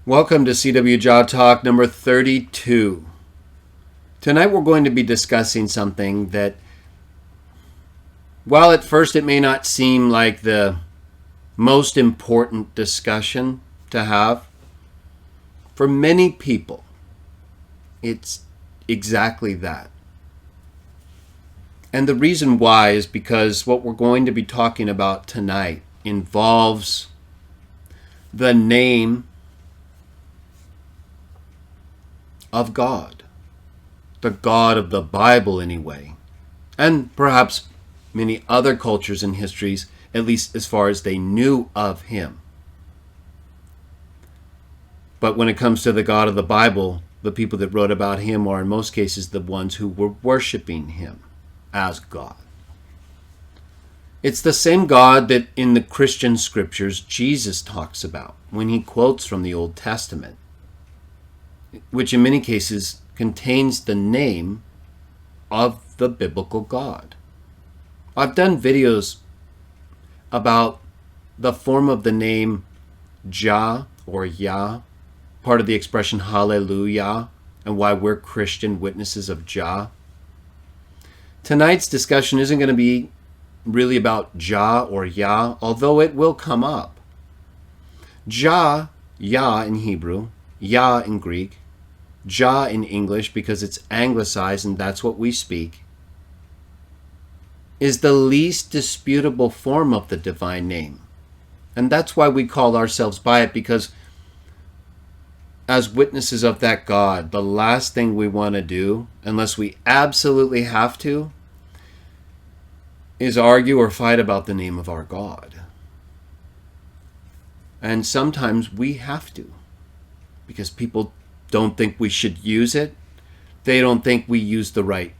Welcome to CWJah Talk number 32. Tonight we're going to be discussing something that, while at first it may not seem like the most important discussion to have, for many people, it's exactly that. And the reason why is because what we're going to be talking about tonight involves the name of God, the God of the Bible anyway, and perhaps many other cultures and histories, at least as far as they knew of him. But when it comes to the God of the Bible, the people that wrote about him are in most cases the ones who were worshiping him as God. It's the same God that in the Christian scriptures Jesus talks about when he quotes from the Old Testament, which in many cases contains the name of the biblical God. I've done videos about the form of the name Jah or Yah, part of the expression Hallelujah, and why we're Christian witnesses of Jah. Tonight's discussion isn't going to be really about Jah or Yah, although it will come up. Jah, Yah in Hebrew, Yah in Greek, Jah in English because it's anglicized and that's what we speak, is the least disputable form of the divine name. And that's why we call ourselves by it, because as witnesses of that God, the last thing we want to do, unless we absolutely have to, is argue or fight about the name of our God. And sometimes we have to, because people don't think we should use it. They don't think we use the right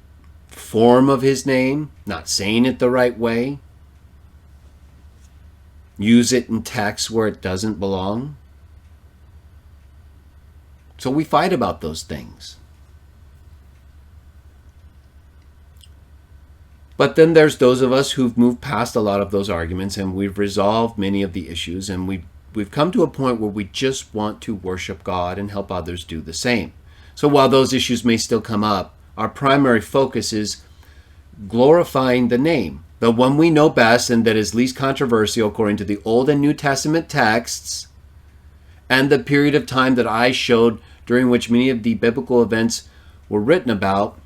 form of his name, not saying it the right way. Use it in text where it doesn't belong. So we fight about those things. But then there's those of us who've moved past a lot of those arguments and we've resolved many of the issues, and we've come to a point where we just want to worship God and help others do the same. So while those issues may still come up, our primary focus is glorifying the name, the one we know best and that is least controversial according to the Old and New Testament texts, and the period of time that I showed during which many of the biblical events were written about.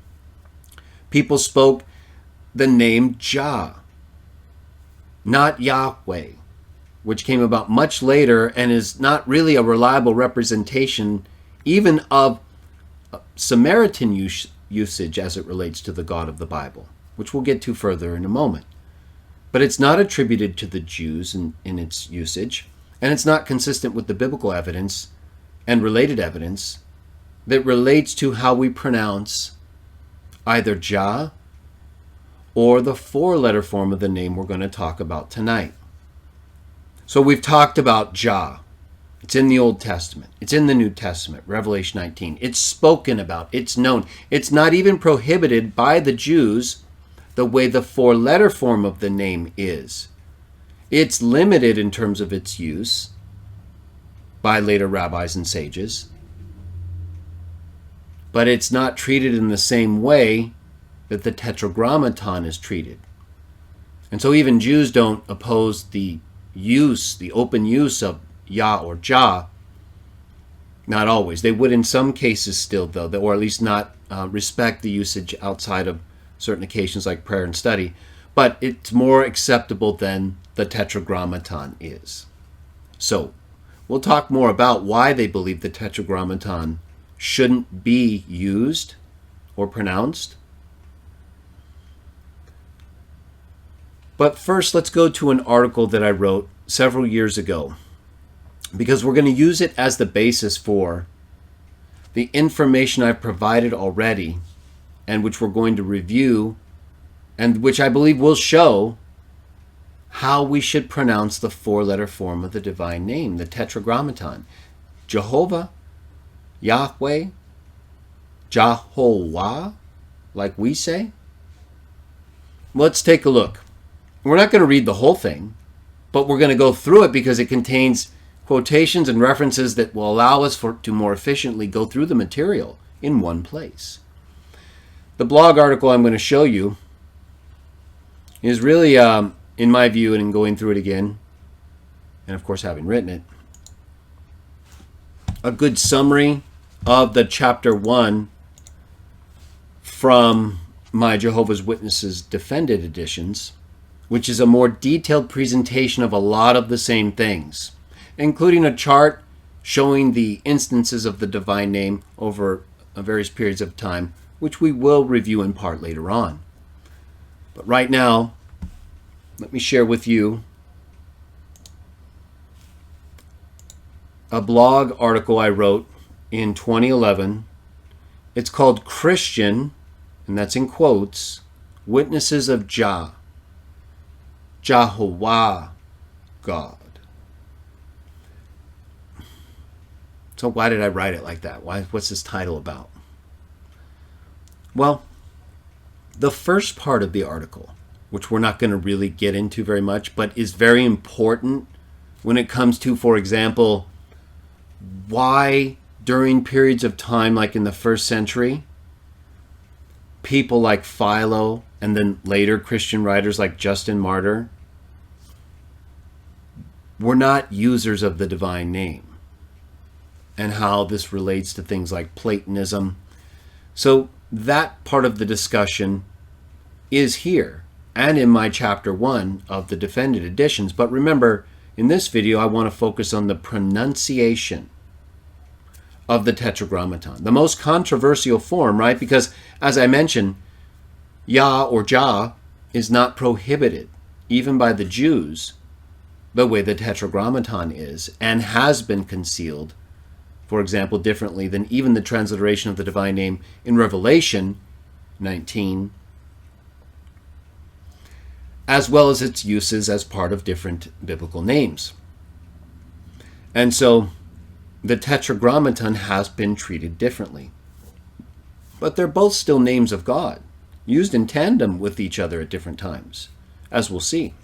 People spoke the name Jah, not Yahweh, which came about much later and is not really a reliable representation even of Samaritan usage as it relates to the God of the Bible, which we'll get to further in a moment. But it's not attributed to the Jews in its usage, and it's not consistent with the biblical evidence and related evidence that relates to how we pronounce either Jah or the four-letter form of the name we're going to talk about tonight. So we've talked about Jah. It's in the Old Testament. It's in the New Testament, Revelation 19. It's spoken about. It's known. It's not even prohibited by the Jews the way the four-letter form of the name is. It's limited in terms of its use by later rabbis and sages. But it's not treated in the same way that the Tetragrammaton is treated. And so even Jews don't oppose the open use of Yah or Jah. Not always. They would in some cases still, though, or at least not respect the usage outside of certain occasions like prayer and study. But it's more acceptable than the Tetragrammaton is. So we'll talk more about why they believe the Tetragrammaton shouldn't be used or pronounced. But first, let's go to an article that I wrote several years ago, because we're going to use it as the basis for the information I've provided already, and which we're going to review, and which I believe will show how we should pronounce the four-letter form of the divine name, the Tetragrammaton. Jehovah, Yahweh, Jehovah, like we say. Let's take a look. We're not going to read the whole thing, but we're going to go through it because it contains quotations and references that will allow us to more efficiently go through the material in one place. The blog article I'm going to show you is really, in my view, and in going through it again, and of course having written it, a good summary of the chapter 1 from my Jehovah's Witnesses Defended editions, which is a more detailed presentation of a lot of the same things, including a chart showing the instances of the divine name over various periods of time, which we will review in part later on. But right now, let me share with you a blog article I wrote in 2011. It's called Christian, and that's in quotes, Witnesses of Jah, Jehovah God. So why did I write it like that? What's this title about? Well, the first part of the article, which we're not going to really get into very much, but is very important when it comes to, for example, why during periods of time like in the first century, people like Philo and then later Christian writers like Justin Martyr were not users of the divine name, and how this relates to things like Platonism. So that part of the discussion is here and in my chapter 1 of the Defended editions. But remember, in this video, I want to focus on the pronunciation of the Tetragrammaton, the most controversial form, right? Because as I mentioned, Yah or Jah is not prohibited, even by the Jews, the way the Tetragrammaton is, and has been concealed, for example, differently than even the transliteration of the divine name in Revelation 19, as well as its uses as part of different biblical names. And so the Tetragrammaton has been treated differently. But they're both still names of God, used in tandem with each other at different times, as we'll see.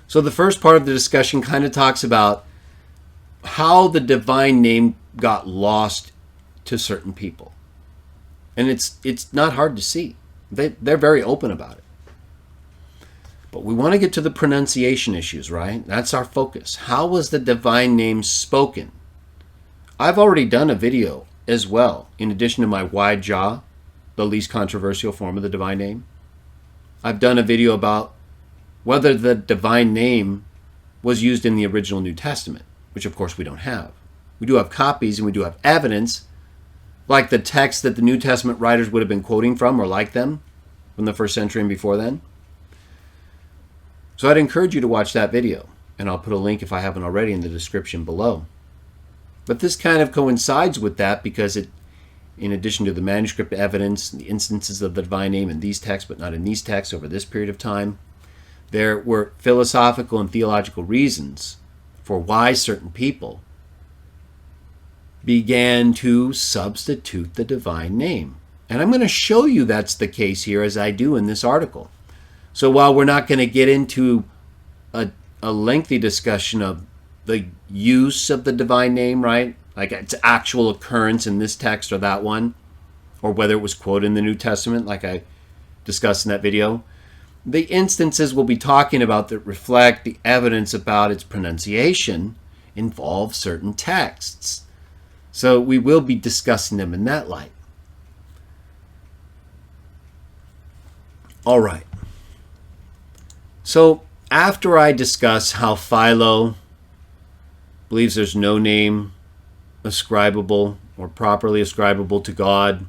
So the first part of the discussion kind of talks about how the divine name got lost to certain people. And it's not hard to see. They're very open about it. But we want to get to the pronunciation issues, right? That's our focus. How was the divine name spoken? I've already done a video as well, in addition to my Wide Jah, the least controversial form of the divine name. I've done a video about whether the divine name was used in the original New Testament, which of course we don't have. We do have copies and we do have evidence, like the text that the New Testament writers would have been quoting from, or like them, from the first century and before then. So I'd encourage you to watch that video, and I'll put a link, if I haven't already, in the description below. But this kind of coincides with that because it, in addition to the manuscript evidence, the instances of the divine name in these texts, but not in these texts over this period of time, there were philosophical and theological reasons for why certain people began to substitute the divine name. And I'm going to show you that's the case here, as I do in this article. So while we're not going to get into a lengthy discussion of the use of the divine name, right? Like its actual occurrence in this text or that one, or whether it was quoted in the New Testament, like I discussed in that video, the instances we'll be talking about that reflect the evidence about its pronunciation involve certain texts. So we will be discussing them in that light. All right. So after I discuss how Philo believes there's no name ascribable or properly ascribable to God,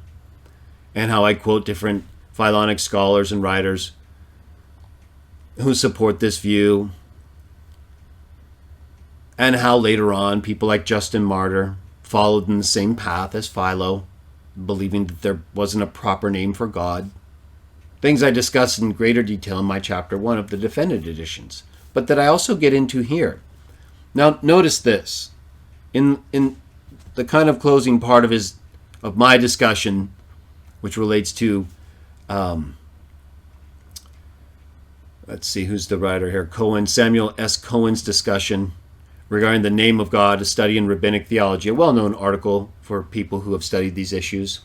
and how I quote different Philonic scholars and writers who support this view, and how later on people like Justin Martyr followed in the same path as Philo, believing that there wasn't a proper name for God. Things I discuss in greater detail in my chapter 1 of the Defended editions, but that I also get into here. Now notice this. In the kind of closing part of my discussion, which relates to let's see, who's the writer here? Samuel S. Cohen's discussion regarding the name of God, a study in rabbinic theology, a well-known article for people who have studied these issues.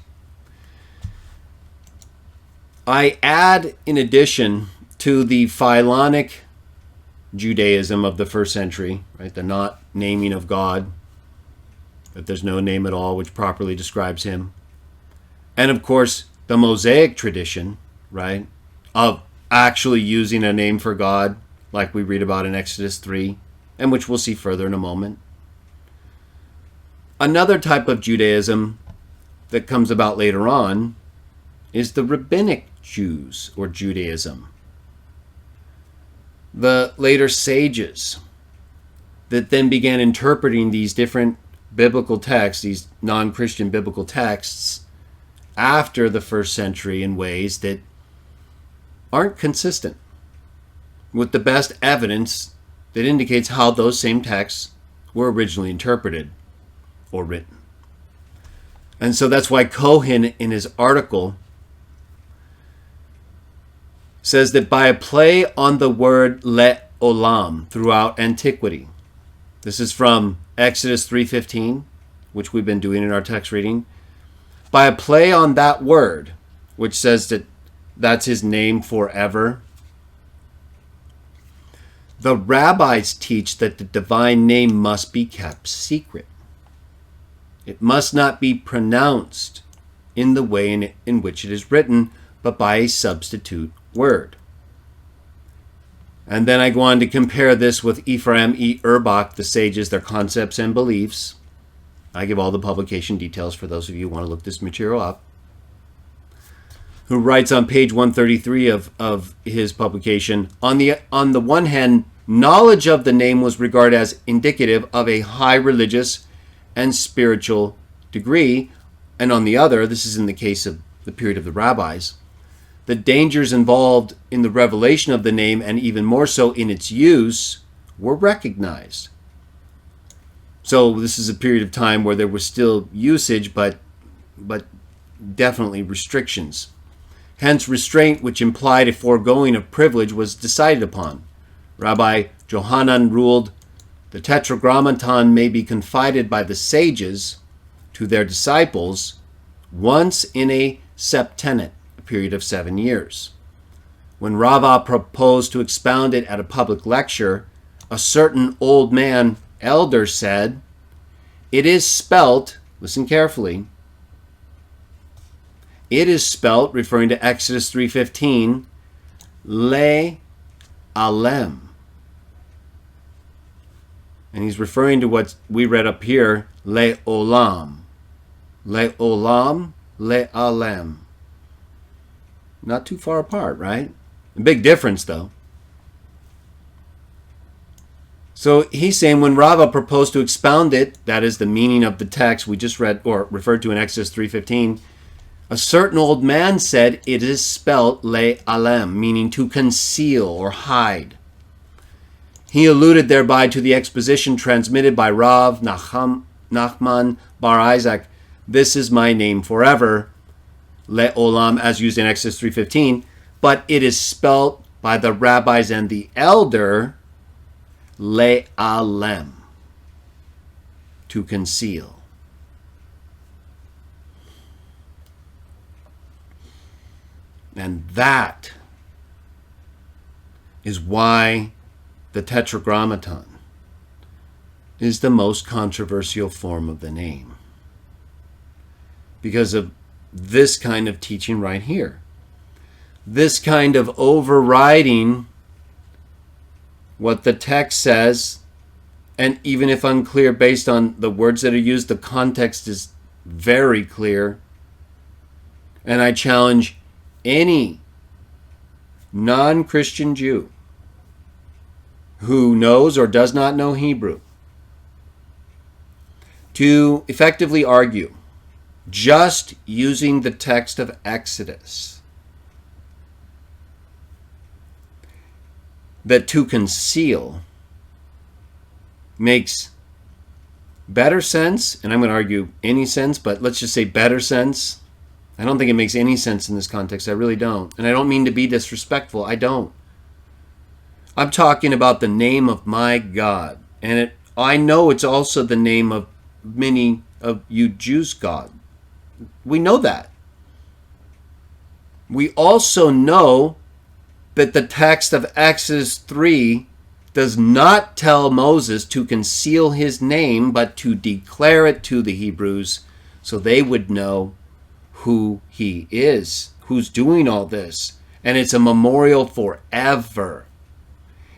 I add, in addition to the Philonic Judaism of the first century, right, the not naming of God, that there's no name at all which properly describes him, and of course the Mosaic tradition, right, of actually using a name for God, like we read about in Exodus 3, and which we'll see further in a moment. Another type of Judaism that comes about later on is the rabbinic Jews or Judaism. The later sages that then began interpreting these different biblical texts, these non-Christian biblical texts, after the first century in ways that aren't consistent with the best evidence that indicates how those same texts were originally interpreted or written. And so that's why Cohen, in his article, says that by a play on the word le'olam throughout antiquity, this is from Exodus 3:15, which we've been doing in our text reading, by a play on that word, which says that that's his name forever, the rabbis teach that the divine name must be kept secret. It must not be pronounced in the way in which it is written, but by a substitute word. And then I go on to compare this with Ephraim E. Urbach, the sages, their concepts and beliefs. I give all the publication details for those of you who want to look this material up. Who writes on page 133 of his publication, on the one hand, knowledge of the name was regarded as indicative of a high religious and spiritual degree, and on the other, this is in the case of the period of the rabbis, the dangers involved in the revelation of the name, and even more so in its use, were recognized. So this is a period of time where there was still usage, but definitely restrictions. Hence, restraint, which implied a foregoing of privilege, was decided upon. Rabbi Johanan ruled, the Tetragrammaton may be confided by the sages to their disciples once in a septennial, a period of 7 years. When Rava proposed to expound it at a public lecture, a certain old man, elder, said, it is spelt, listen carefully, it is spelt, referring to Exodus 3:15, le-alem. And he's referring to what we read up here, le-olam. Le-olam, le-alem. Not too far apart, right? A big difference, though. So he's saying when Rava proposed to expound it, that is the meaning of the text we just read, or referred to in Exodus 3:15, a certain old man said it is spelt le-alem, meaning to conceal or hide. He alluded thereby to the exposition transmitted by Rav Nachman Bar Isaac, this is my name forever, le-olam, as used in Exodus 3:15, but it is spelt by the rabbis and the elder, le-alem, to conceal. And that is why the Tetragrammaton is the most controversial form of the name. Because of this kind of teaching right here. This kind of overriding what the text says, and even if unclear based on the words that are used, the context is very clear. And I challenge any non-Christian Jew who knows or does not know Hebrew to effectively argue, just using the text of Exodus, that to conceal makes better sense, and I'm going to argue any sense, but let's just say better sense. I don't think it makes any sense in this context. I really don't. And I don't mean to be disrespectful. I don't. I'm talking about the name of my God. And it I know it's also the name of many of you Jews' God. We know that. We also know that the text of Exodus 3 does not tell Moses to conceal his name, but to declare it to the Hebrews so they would know who he is, who's doing all this. And it's a memorial forever.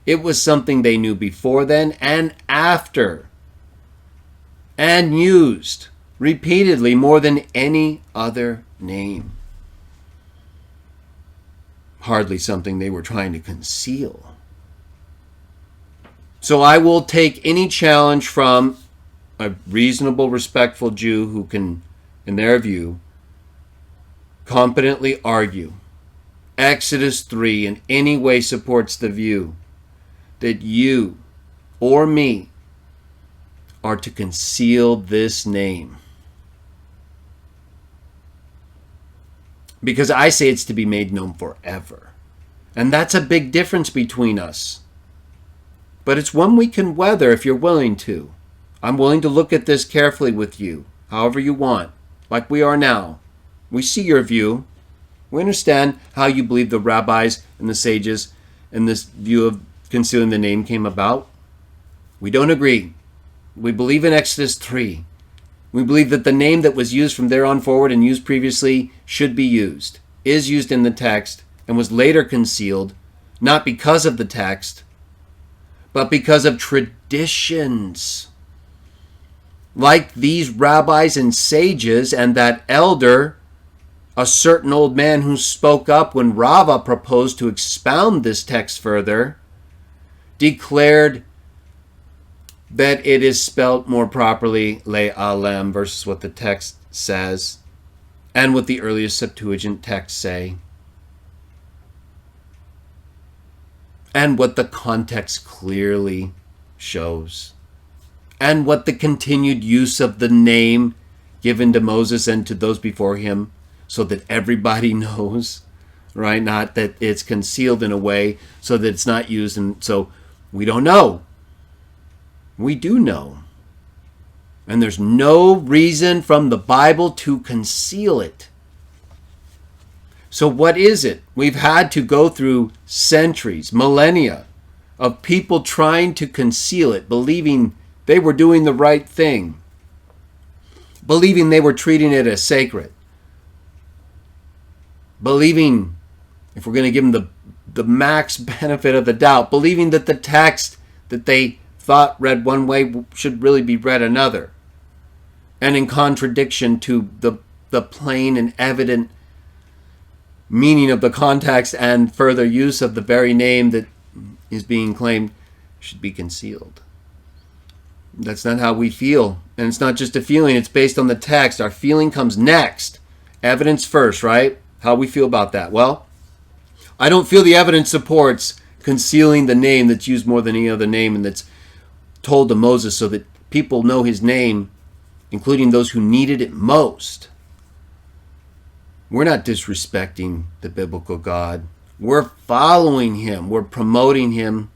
It was something they knew before then and after, and used repeatedly more than any other name. Hardly something they were trying to conceal. So I will take any challenge from a reasonable, respectful Jew who can, in their view, competently argue Exodus 3 in any way supports the view that you or me are to conceal this name. Because I say it's to be made known forever. And that's a big difference between us. But it's one we can weather if you're willing to. I'm willing to look at this carefully with you, however you want, like we are now. We see your view. We understand how you believe the rabbis and the sages and this view of concealing the name came about. We don't agree. We believe in Exodus 3. We believe that the name that was used from there on forward and used previously should be used, is used in the text, and was later concealed, not because of the text, but because of traditions. Like these rabbis and sages and that elder, a certain old man who spoke up when Rava proposed to expound this text further, declared that it is spelt more properly Le'alem versus what the text says and what the earliest Septuagint texts say and what the context clearly shows and what the continued use of the name given to Moses and to those before him so that everybody knows, right? Not that it's concealed in a way so that it's not used, and so we don't know. We do know. And there's no reason from the Bible to conceal it. So what is it? We've had to go through centuries, millennia of people trying to conceal it, believing they were doing the right thing, believing they were treating it as sacred, believing, if we're going to give them the max benefit of the doubt, believing that the text that they thought read one way should really be read another, and in contradiction to the plain and evident meaning of the context and further use of the very name that is being claimed should be concealed. That's not how we feel. And it's not just a feeling, it's based on the text. Our feeling comes next. Evidence first, right? How we feel about that. Well, I don't feel the evidence supports concealing the name that's used more than any other name and that's told to Moses so that people know his name, including those who needed it most. We're not disrespecting the biblical God. We're following him. We're promoting him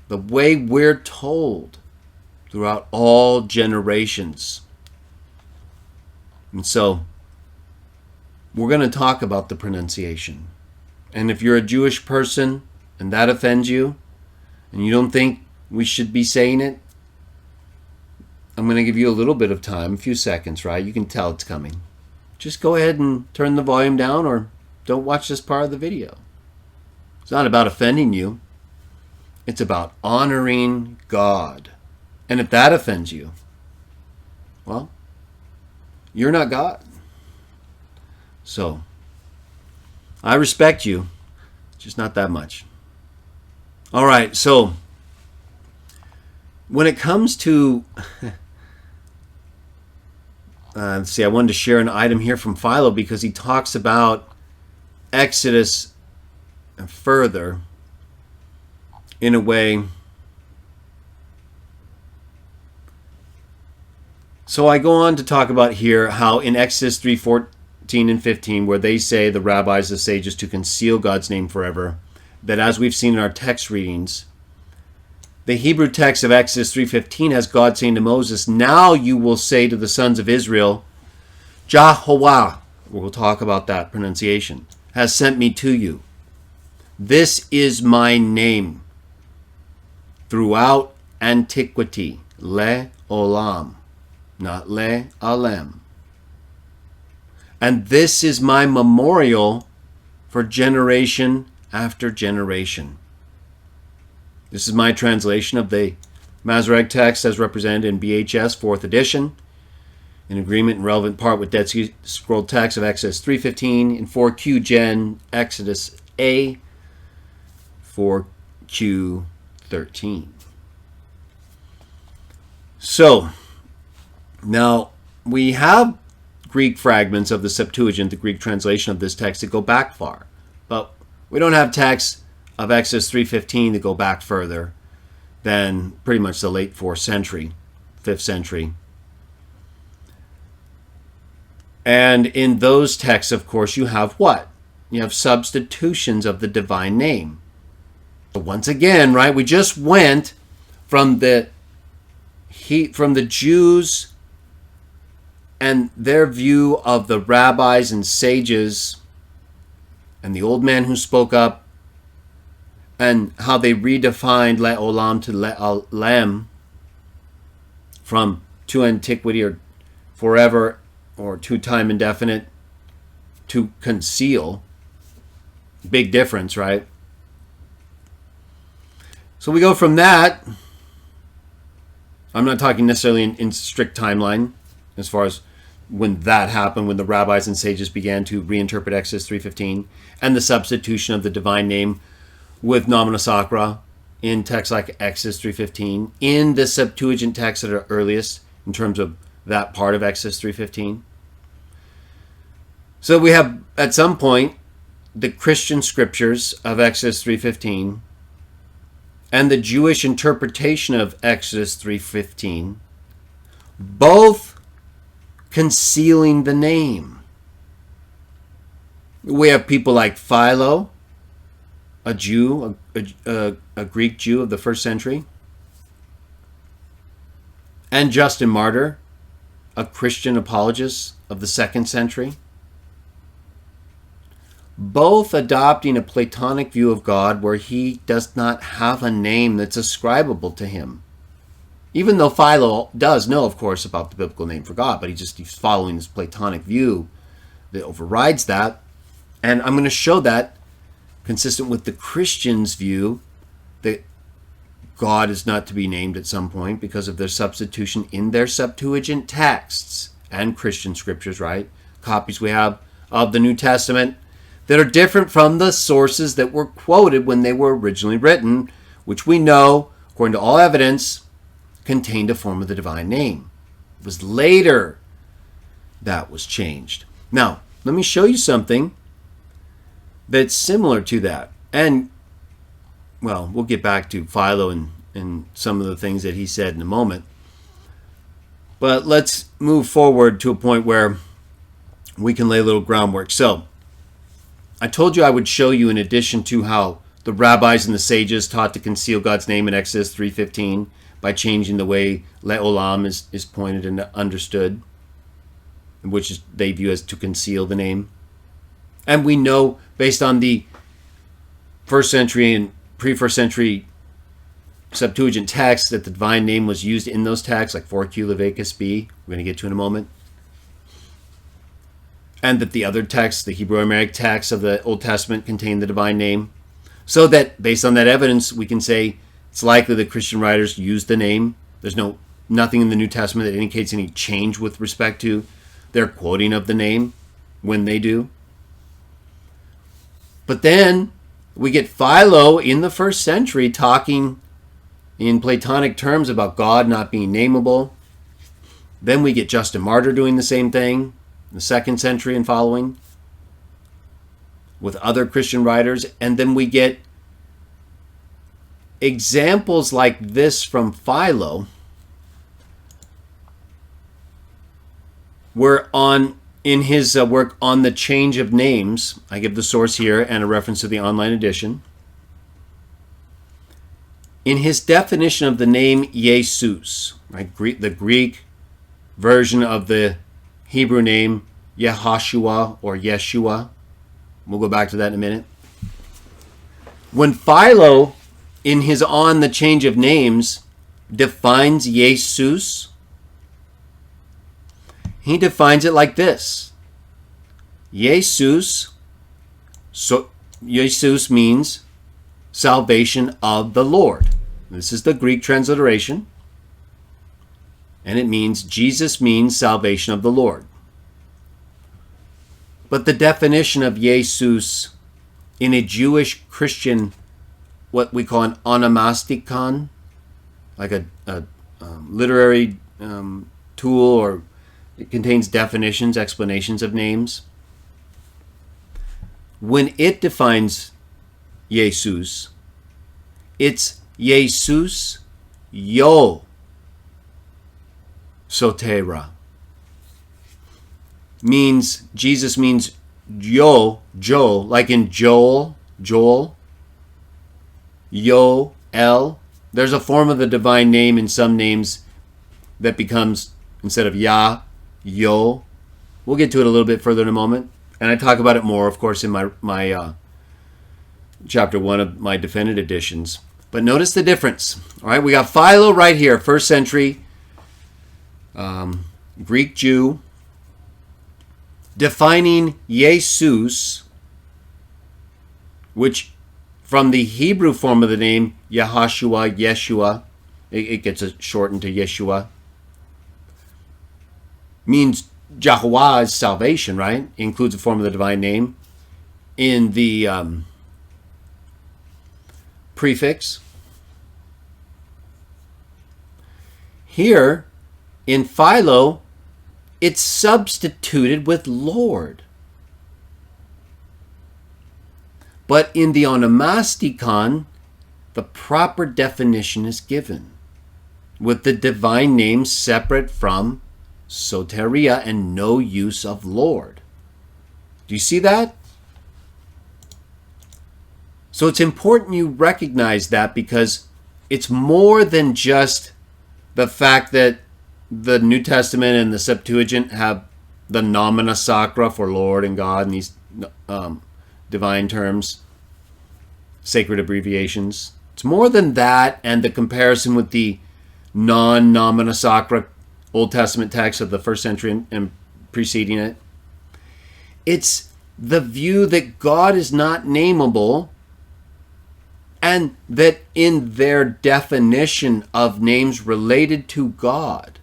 the way we're told throughout all generations. And so, we're going to talk about the pronunciation. And if you're a Jewish person and that offends you, and you don't think we should be saying it, I'm going to give you a little bit of time, a few seconds, right? You can tell it's coming. Just go ahead and turn the volume down or don't watch this part of the video. It's not about offending you. It's about honoring God. And if that offends you, well, you're not God. So, I respect you, just not that much. All right, so when it comes to, let's see, I wanted to share an item here from Philo because he talks about Exodus further in a way. So I go on to talk about here how in Exodus 3:14 and 15, where they say, the rabbis, the sages, to conceal God's name forever, that as we've seen in our text readings, The Hebrew text of Exodus 3:15 has God saying to Moses, "Now you will say to the sons of Israel, Jehovah," we'll talk about that pronunciation, "has sent me to you. This is my name throughout antiquity, Le Olam, not Le Alem. And this is my memorial for generation after generation." This is my translation of the Masoretic text as represented in BHS 4th edition, in agreement and relevant part with Dead Sea Scroll text of Exodus 3:15 in 4Q Gen Exodus A 4Q13. So, now we have Greek fragments of the Septuagint, the Greek translation of this text, that go back far. But we don't have texts of Exodus 3:15 that go back further than pretty much the late 4th century, 5th century. And in those texts, of course, you have what? You have substitutions of the divine name. So once again, right, we just went from the Jews and their view of the rabbis and sages and the old man who spoke up, and how they redefined Le Olam to Le Alem, from to antiquity or forever or to time indefinite to conceal. Big difference, right? So we go from that. I'm not talking necessarily in strict timeline as far as when that happened, when the rabbis and sages began to reinterpret Exodus 3:15 and the substitution of the divine name with nomina sacra in texts like Exodus 3:15, in the Septuagint texts that are earliest in terms of that part of Exodus 3:15. So we have, at some point, the Christian scriptures of Exodus 3:15 and the Jewish interpretation of Exodus 3:15, both concealing the name. We have people like Philo, a Jew, a Greek Jew of the 1st century, and Justin Martyr, a Christian apologist of the 2nd century, both adopting a Platonic view of God where he does not have a name that's ascribable to him. Even though Philo does know, of course, about the biblical name for God, but he's following this Platonic view that overrides that. And I'm going to show that consistent with the Christian's view that God is not to be named at some point because of their substitution in their Septuagint texts and Christian scriptures, right? Copies we have of the New Testament that are different from the sources that were quoted when they were originally written, which we know, according to all evidence, contained a form of the divine name. It was later that was changed. Now, let me show you something that's similar to that. And, well, we'll get back to Philo and some of the things that he said in a moment. But let's move forward to a point where we can lay a little groundwork. So, I told you I would show you, in addition to how the rabbis and the sages taught to conceal God's name in Exodus 3:15 by changing the way Le Olam is pointed and understood, which they view as to conceal the name. And we know, based on the 1st century and pre-1st century Septuagint texts, that the divine name was used in those texts, like 4Q Leviticus B, we're going to get to in a moment. And that the other texts, the Hebrew Aramaic texts of the Old Testament, contain the divine name. So that, based on that evidence, we can say it's likely that Christian writers used the name. There's nothing in the New Testament that indicates any change with respect to their quoting of the name when they do. But then we get Philo in the 1st century talking in Platonic terms about God not being nameable. Then we get Justin Martyr doing the same thing in the 2nd century and following with other Christian writers. And then we get examples like this from Philo, where in his work on the change of names, I give the source here and a reference to the online edition. In his definition of the name Jesus, right, the Greek version of the Hebrew name Yehoshua or Yeshua, we'll go back to that in a minute. When Philo, in his On the Change of Names, defines Jesus, he defines it like this. Jesus means salvation of the Lord. This is the Greek transliteration. And it means Jesus means salvation of the Lord. But the definition of Jesus in a Jewish Christian, what we call an onomasticon, like a literary tool, or it contains definitions, explanations of names. When it defines Jesus, it's Jesus Yo Sotera. Jesus means Joe, like in Joel, Yo, El. There's a form of the divine name in some names that becomes, instead of Yah, Yo. We'll get to it a little bit further in a moment. And I talk about it more, of course, in my chapter 1 of my defended editions. But notice the difference. All right, we got Philo right here, first century Greek Jew, defining Jesus, which from the Hebrew form of the name Yehoshua, Yeshua, it gets shortened to Yeshua, means Jehovah is salvation, right? It includes a form of the divine name in the prefix. Here in Philo, it's substituted with Lord. But in the onomasticon, the proper definition is given, with the divine name separate from soteria and no use of Lord. Do you see that? So it's important you recognize that, because it's more than just the fact that the New Testament and the Septuagint have the nomina sacra for Lord and God and these divine terms, sacred abbreviations. It's more than that, and the comparison with the non-nomina sacra Old Testament text of the first century and preceding it. It's the view that God is not nameable, and that in their definition of names related to God,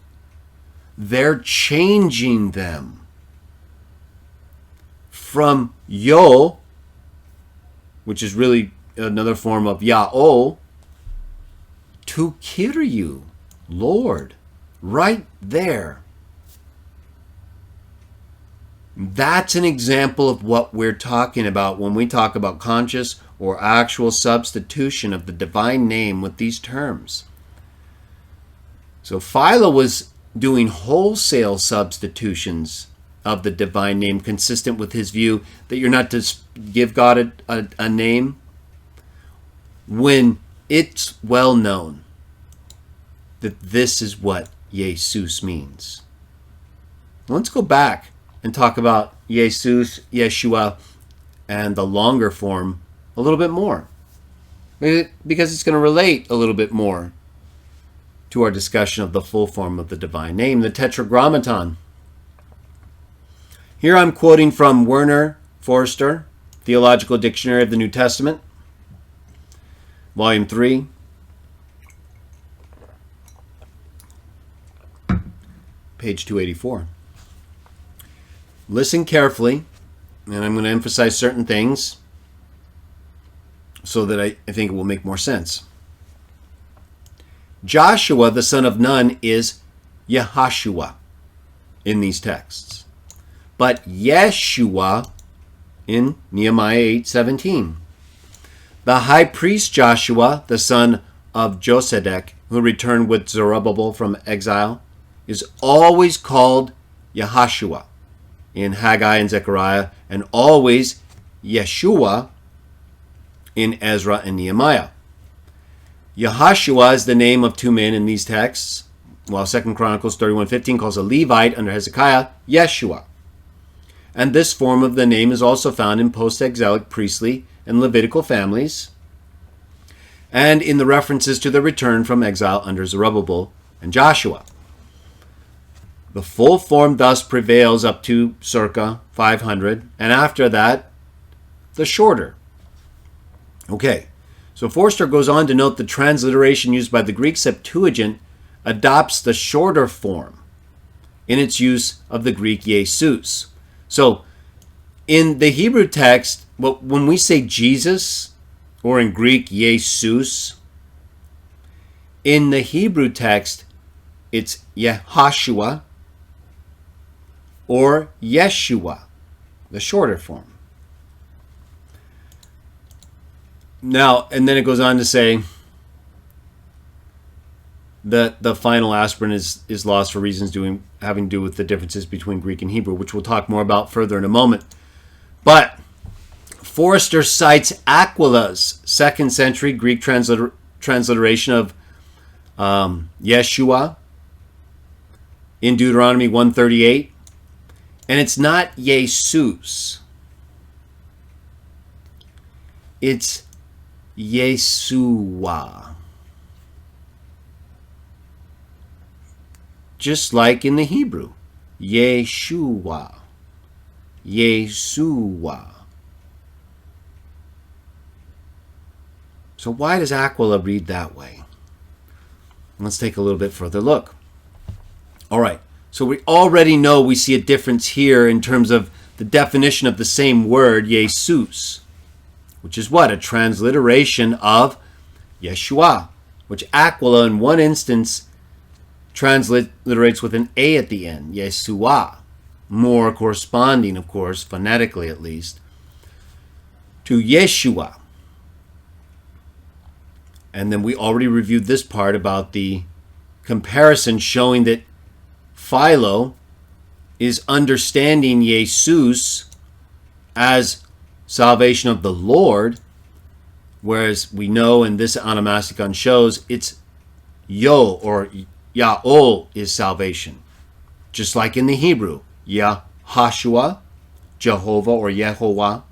they're changing them from Yo, which is really another form of Yah'o, to Kiryu, Lord, right there. That's an example of what we're talking about when we talk about conscious or actual substitution of the divine name with these terms. So Philo was doing wholesale substitutions of the divine name, consistent with his view that you're not to give God a name when it's well known that this is what Jesus means. Let's go back and talk about Jesus, Yeshua, and the longer form a little bit more, because it's going to relate a little bit more to our discussion of the full form of the divine name, the Tetragrammaton. Here I'm quoting from Werner Forster, Theological Dictionary of the New Testament, Volume 3, page 284. Listen carefully, and I'm going to emphasize certain things so that I think it will make more sense. Joshua, the son of Nun, is Yehoshua in these texts, but Yeshua in Nehemiah 8:17. The high priest Joshua, the son of Josedek, who returned with Zerubbabel from exile, is always called Yehoshua in Haggai and Zechariah, and always Yeshua in Ezra and Nehemiah. Yahashua is the name of two men in these texts, while 2 Chronicles 31:15 calls a Levite under Hezekiah Yeshua. And this form of the name is also found in post-exilic priestly and Levitical families, and in the references to the return from exile under Zerubbabel and Joshua. The full form thus prevails up to circa 500, and after that, the shorter. Okay, so Forster goes on to note the transliteration used by the Greek Septuagint adopts the shorter form in its use of the Greek Jesus. So, in the Hebrew text, when we say Jesus, or in Greek Jesus, in the Hebrew text, it's Yehashua or Yeshua, the shorter form. Now, and then it goes on to say that the final aspirant is lost for reasons having to do with the differences between Greek and Hebrew, which we'll talk more about further in a moment. But Forster cites Aquila's 2nd century Greek transliteration of Yeshua in Deuteronomy 1:38, and it's not Jesus, it's Yeshua. Just like in the Hebrew, Yeshua, Yeshua. So why does Aquila read that way? Let's take a little bit further look. All right, so we already know we see a difference here in terms of the definition of the same word, Jesus, which is what? A transliteration of Yeshua, which Aquila in one instance transliterates with an A at the end, Yeshua, more corresponding, of course, phonetically at least, to Yeshua. And then we already reviewed this part about the comparison showing that Philo is understanding Jesus as salvation of the Lord, whereas we know, and this onomasticon shows, it's Yo or Ya'ol is salvation. Just like in the Hebrew, Yahashua, Jehovah or Yehovah.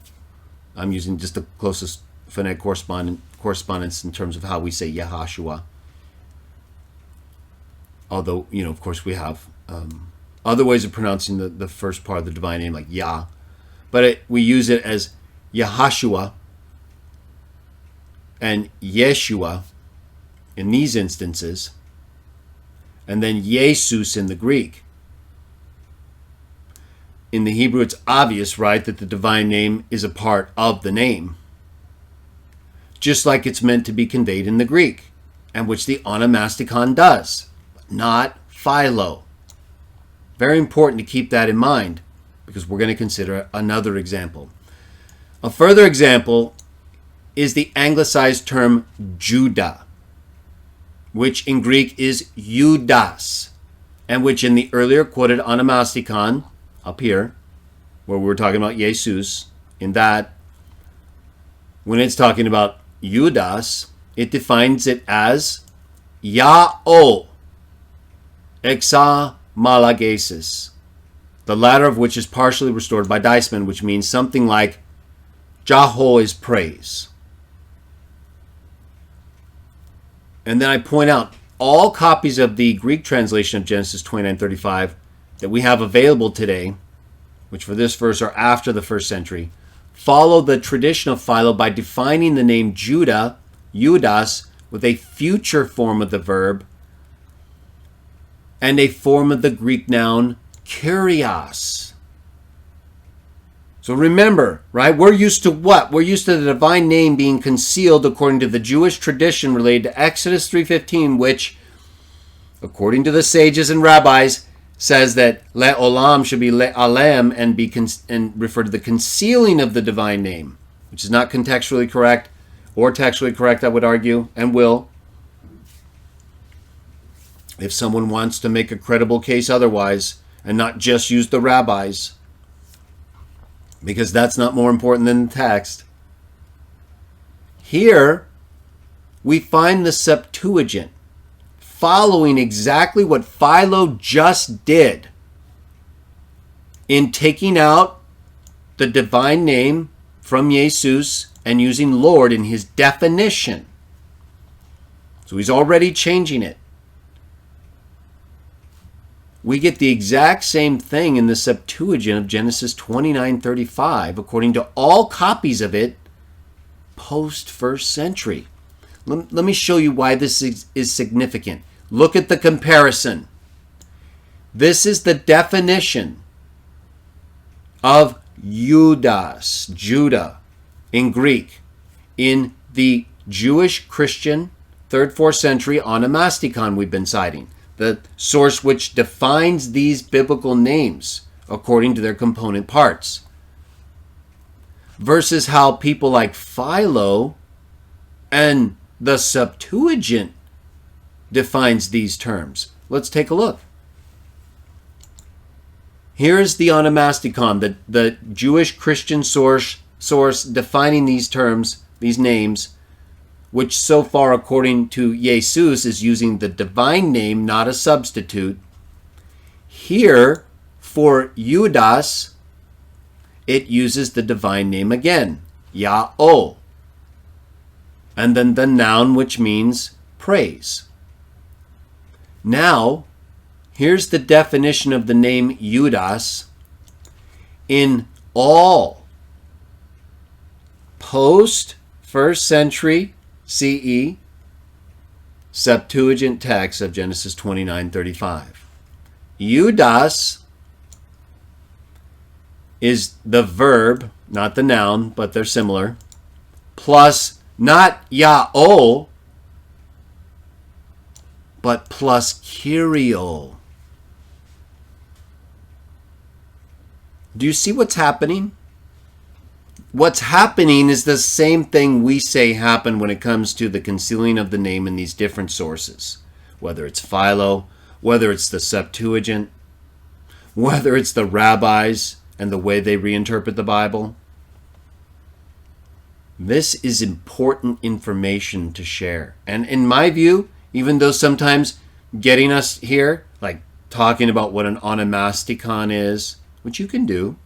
I'm using just the closest phonetic correspondence in terms of how we say Yahashua. Although, of course, we have other ways of pronouncing the first part of the divine name, like Yah. But we use it as Yahashua and Yeshua in these instances, and then Jesus in the Greek. In the Hebrew, it's obvious, right, that the divine name is a part of the name, just like it's meant to be conveyed in the Greek, and which the onomasticon does, but not Philo. Very important to keep that in mind, because we're going to consider another example. A further example is the anglicized term Judah, which in Greek is Judas, and which in the earlier quoted onomasticon, up here, where we were talking about Jesus, in that, when it's talking about Judas, it defines it as Ya'o Exa Malagesis, the latter of which is partially restored by Deisman, which means something like Jaho is praise. And then I point out all copies of the Greek translation of Genesis 29:35 that we have available today, which for this verse are after the 1st century, follow the tradition of Philo by defining the name Judah, Judas, with a future form of the verb and a form of the Greek noun kurios. So remember, right, we're used to what? We're used to the divine name being concealed according to the Jewish tradition related to Exodus 3:15, which, according to the sages and rabbis, says that le'olam should be le'alem and refer to the concealing of the divine name, which is not contextually correct or textually correct, I would argue, and will, if someone wants to make a credible case otherwise and not just use the rabbis, because that's not more important than the text. Here, we find the Septuagint following exactly what Philo just did in taking out the divine name from Jesus and using Lord in his definition. So he's already changing it. We get the exact same thing in the Septuagint of Genesis 29:35, according to all copies of it post-1st century. Let me show you why this is significant. Look at the comparison. This is the definition of Judah, in Greek, in the Jewish Christian 3rd, 4th century onomasticon we've been citing, the source which defines these biblical names according to their component parts, versus how people like Philo and the Septuagint defines these terms. Let's take a look. Here's the onomasticon, the Jewish Christian source defining these terms, these names, which so far, according to Jesus, is using the divine name, not a substitute. Here, for Judas, it uses the divine name again, Yah-O, and then the noun, which means praise. Now, here's the definition of the name Judas in all post-1st century CE Septuagint text of Genesis 29:35. Judas is the verb, not the noun, but they're similar, plus not Yah-O, but plus Kyrio. Do you see what's happening? What's happening is the same thing we say happened when it comes to the concealing of the name in these different sources. Whether it's Philo, whether it's the Septuagint, whether it's the rabbis and the way they reinterpret the Bible. This is important information to share. And in my view, even though sometimes getting us here, like talking about what an onomasticon is, which you can do,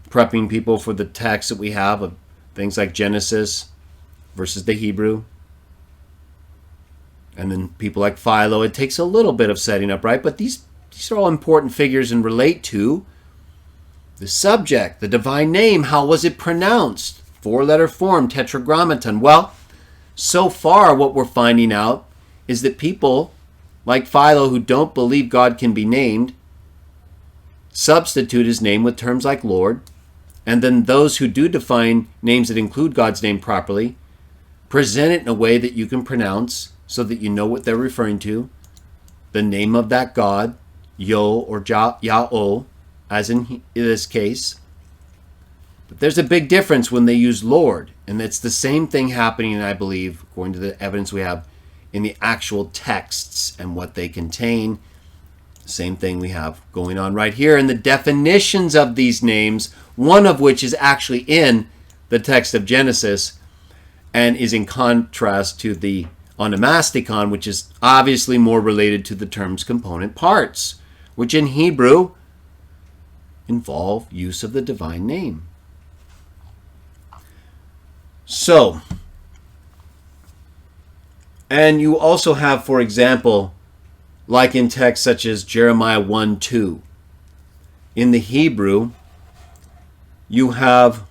prepping people for the text that we have of things like Genesis versus the Hebrew, and then people like Philo, it takes a little bit of setting up, right? But these are all important figures and relate to the subject, the divine name. How was it pronounced? 4-letter form, Tetragrammaton. Well, so far what we're finding out is that people like Philo who don't believe God can be named substitute his name with terms like Lord, and then those who do define names that include God's name properly present it in a way that you can pronounce so that you know what they're referring to, the name of that God, Yo or Yah-O, as in this case. But there's a big difference when they use Lord, and it's the same thing happening, I believe, according to the evidence we have, in the actual texts and what they contain. Same thing we have going on right here in the definitions of these names, one of which is actually in the text of Genesis and is in contrast to the onomasticon, which is obviously more related to the term's component parts, which in Hebrew involve use of the divine name. So, and you also have, for example, like in texts such as Jeremiah 1:2, in the Hebrew, you have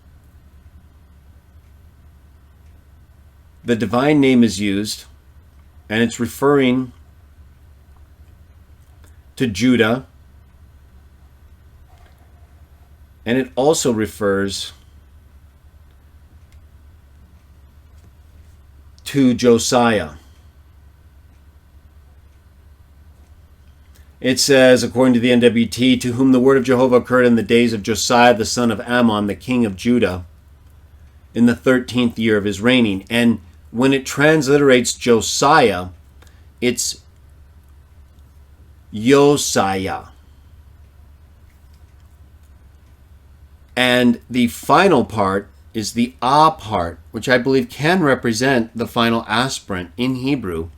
the divine name is used, and it's referring to Judah, and it also refers to Josiah. It says, according to the NWT, to whom the word of Jehovah occurred in the days of Josiah, the son of Ammon, the king of Judah, in the 13th year of his reigning. And when it transliterates Josiah, it's Josiah. And the final part is the ah part, which I believe can represent the final aspirant in Hebrew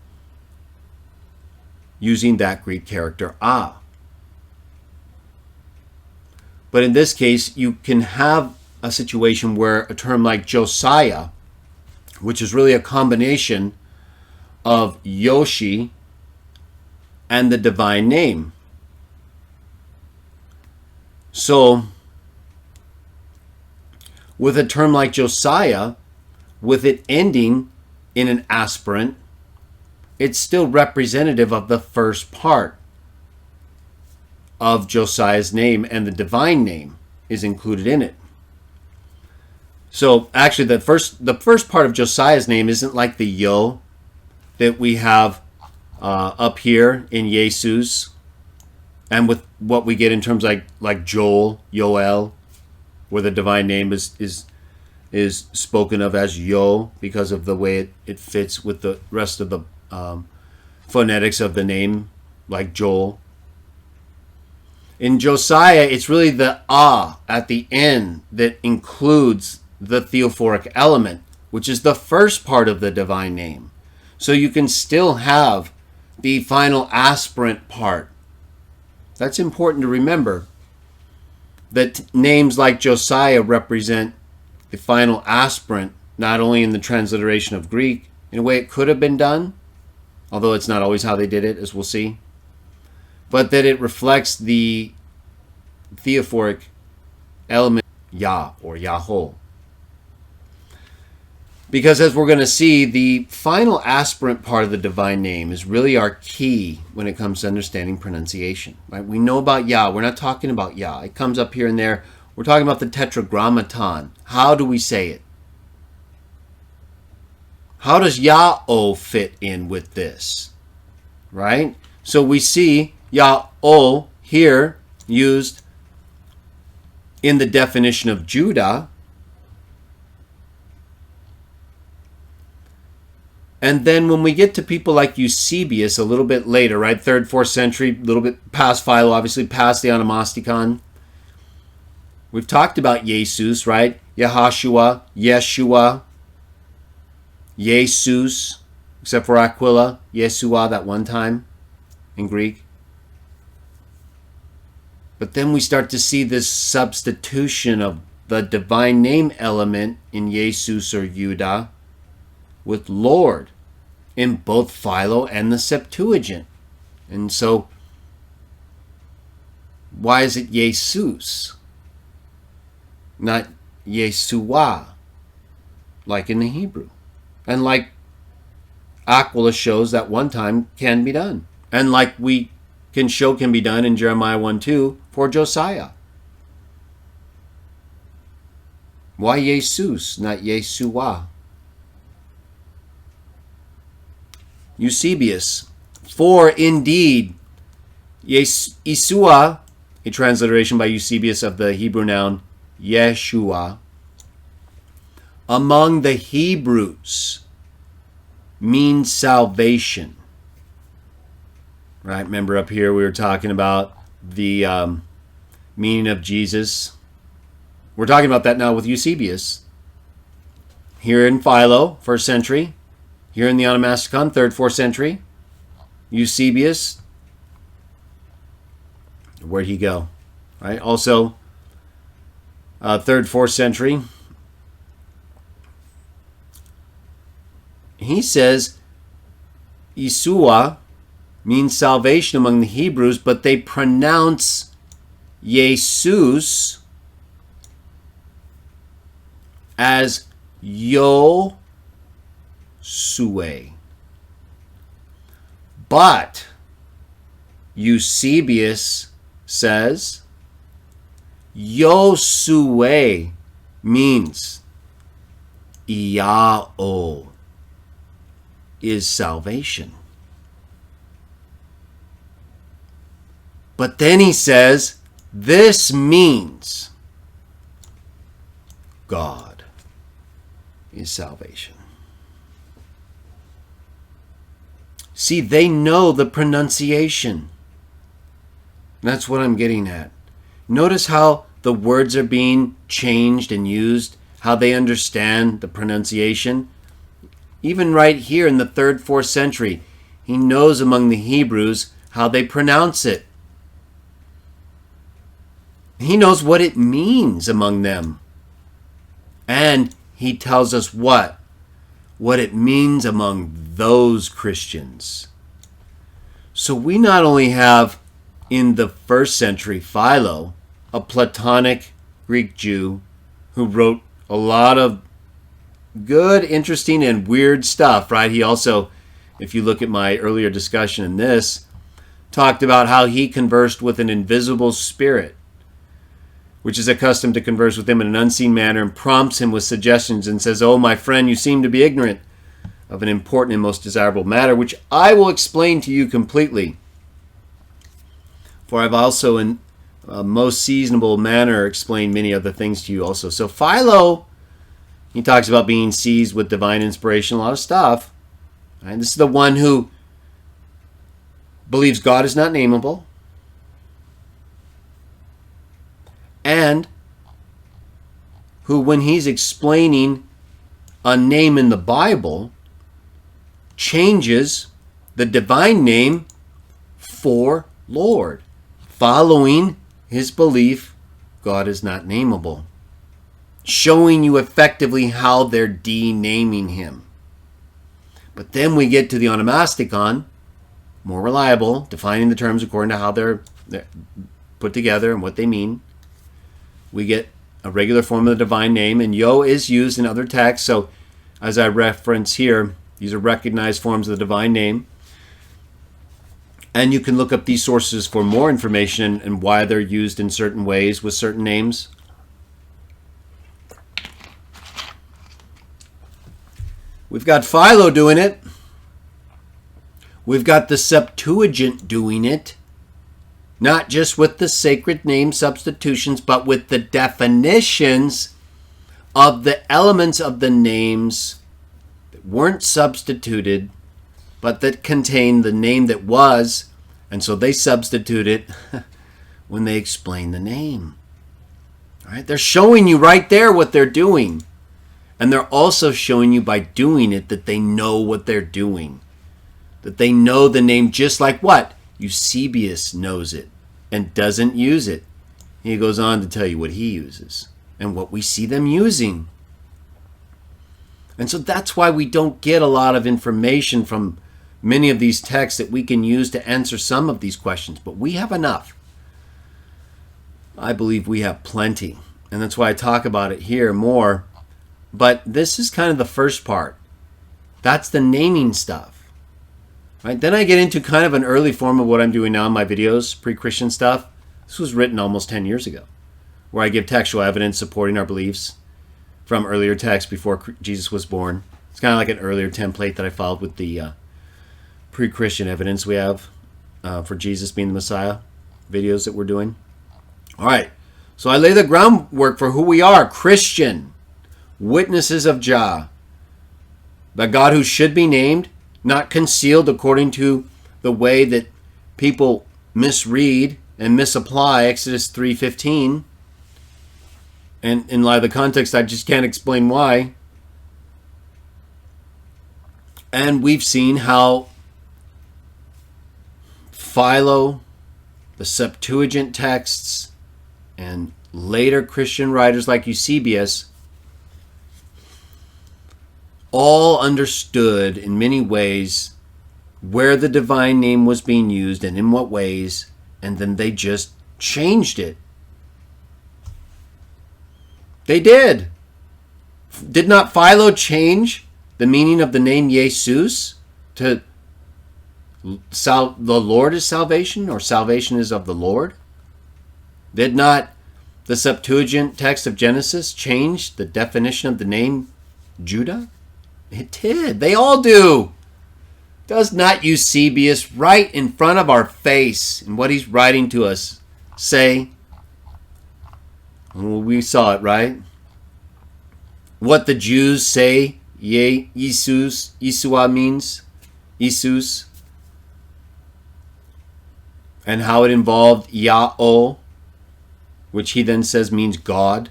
using that Greek character ah. But in this case, you can have a situation where a term like Josiah, which is really a combination of Yoshi and the divine name. So, with a term like Josiah, with it ending in an aspirant, it's still representative of the first part of Josiah's name, and the divine name is included in it. So actually the first part of Josiah's name isn't like the Yo that we have up here in Jesus, and with what we get in terms like Joel, Yoel, where the divine name is spoken of as Yo because of the way it fits with the rest of the phonetics of the name, like Joel. In Josiah, it's really the ah at the end that includes the theophoric element, which is the first part of the divine name. So you can still have the final aspirant part. That's important to remember, that names like Josiah represent the final aspirant, not only in the transliteration of Greek, in a way it could have been done, although it's not always how they did it, as we'll see, but that it reflects the theophoric element Yah or Yahweh. Because as we're going to see, the final aspirant part of the divine name is really our key when it comes to understanding pronunciation. Right? We know about Yah. We're not talking about Yah. It comes up here and there. We're talking about the Tetragrammaton. How do we say it? How does Yah-O fit in with this? Right? So we see Yah-O here used in the definition of Judah. And then when we get to people like Eusebius a little bit later, right, 3rd, 4th century, a little bit past Philo, obviously past the onomasticon, we've talked about Jesus, right? Yahashua, Yeshua, Jesus, except for Aquila, Yeshua that one time in Greek. But then we start to see this substitution of the divine name element in Jesus or Judah with Lord in both Philo and the Septuagint. And so, why is it Jesus, not Yeshua, like in the Hebrew? And like Aquila shows that one time can be done. And like we can show can be done in Jeremiah 1:2 for Josiah. Why Jesus, not Yeshua? Eusebius, for indeed, Yeshua, a transliteration by Eusebius of the Hebrew noun Yeshua, among the Hebrews means salvation. Right? Remember up here we were talking about the meaning of Jesus. We're talking about that now with Eusebius. Here in Philo, 1st century. Here in the Onomasticon, 3rd, 4th century. Eusebius, where'd he go? Right? Also, 3rd, 4th century. He says, Yeshua means salvation among the Hebrews, but they pronounce Jesus as Yosue. But Eusebius says Yosue means Iao is salvation. But then he says this means God is salvation. See, they know the pronunciation. That's what I'm getting at. Notice how the words are being changed and used how they understand the pronunciation. Even right here in the 3rd, 4th century, he knows among the Hebrews how they pronounce it. He knows what it means among them. And he tells us what it means among those Christians. So we not only have in the 1st century Philo, a Platonic Greek Jew who wrote a lot of good, interesting, and weird stuff, right? He also, if you look at my earlier discussion in this, talked about how he conversed with an invisible spirit, which is accustomed to converse with him in an unseen manner, and prompts him with suggestions and says, "Oh, my friend, you seem to be ignorant of an important and most desirable matter, which I will explain to you completely. For I've also in a most seasonable manner explained many other things to you also." So Philo, he talks about being seized with divine inspiration, a lot of stuff. Right? This is the one who believes God is not nameable, and who, when he's explaining a name in the Bible, changes the divine name for Lord, following his belief God is not nameable, showing you effectively how they're denaming him. But then we get to the onomasticon, more reliable, defining the terms according to how they're put together and what they mean. We get a regular form of the divine name, and Yo is used in other texts. So as I reference here, these are recognized forms of the divine name. And you can look up these sources for more information and why they're used in certain ways with certain names. We've got Philo doing it. We've got the Septuagint doing it. Not just with the sacred name substitutions, but with the definitions of the elements of the names that weren't substituted, but that contained the name that was, and so they substitute it when they explain the name. All right? They're showing you right there what they're doing. And they're also showing you by doing it that they know what they're doing. That they know the name just like what? Eusebius knows it and doesn't use it. He goes on to tell you what he uses and what we see them using. And so that's why we don't get a lot of information from many of these texts that we can use to answer some of these questions. But we have enough. I believe we have plenty. And that's why I talk about it here more. But this is kind of the first part. That's the naming stuff. Right? Then I get into kind of an early form of what I'm doing now in my videos, pre-Christian stuff. This was written almost 10 years ago, where I give textual evidence supporting our beliefs from earlier texts before Jesus was born. It's kind of like an earlier template that I followed with the pre-Christian evidence we have for Jesus being the Messiah videos that we're doing. All right, so I lay the groundwork for who we are, Christian, witnesses of Jah, the God who should be named, not concealed according to the way that people misread and misapply Exodus 3:15. And in light of the context, I just can't explain why. And we've seen how Philo, the Septuagint texts, and later Christian writers like Eusebius all understood in many ways where the divine name was being used and in what ways, and then they just changed it. They did. Did not Philo change the meaning of the name Jesus to the Lord is salvation, or salvation is of the Lord? Did not the Septuagint text of Genesis change the definition of the name Judah? It did. They all do. Does not Eusebius, right in front of our face, in what he's writing to us, say, well, we saw it, right? What the Jews say, Jesus, Yeshua means, Jesus, and how it involved Yah-O, which he then says means God.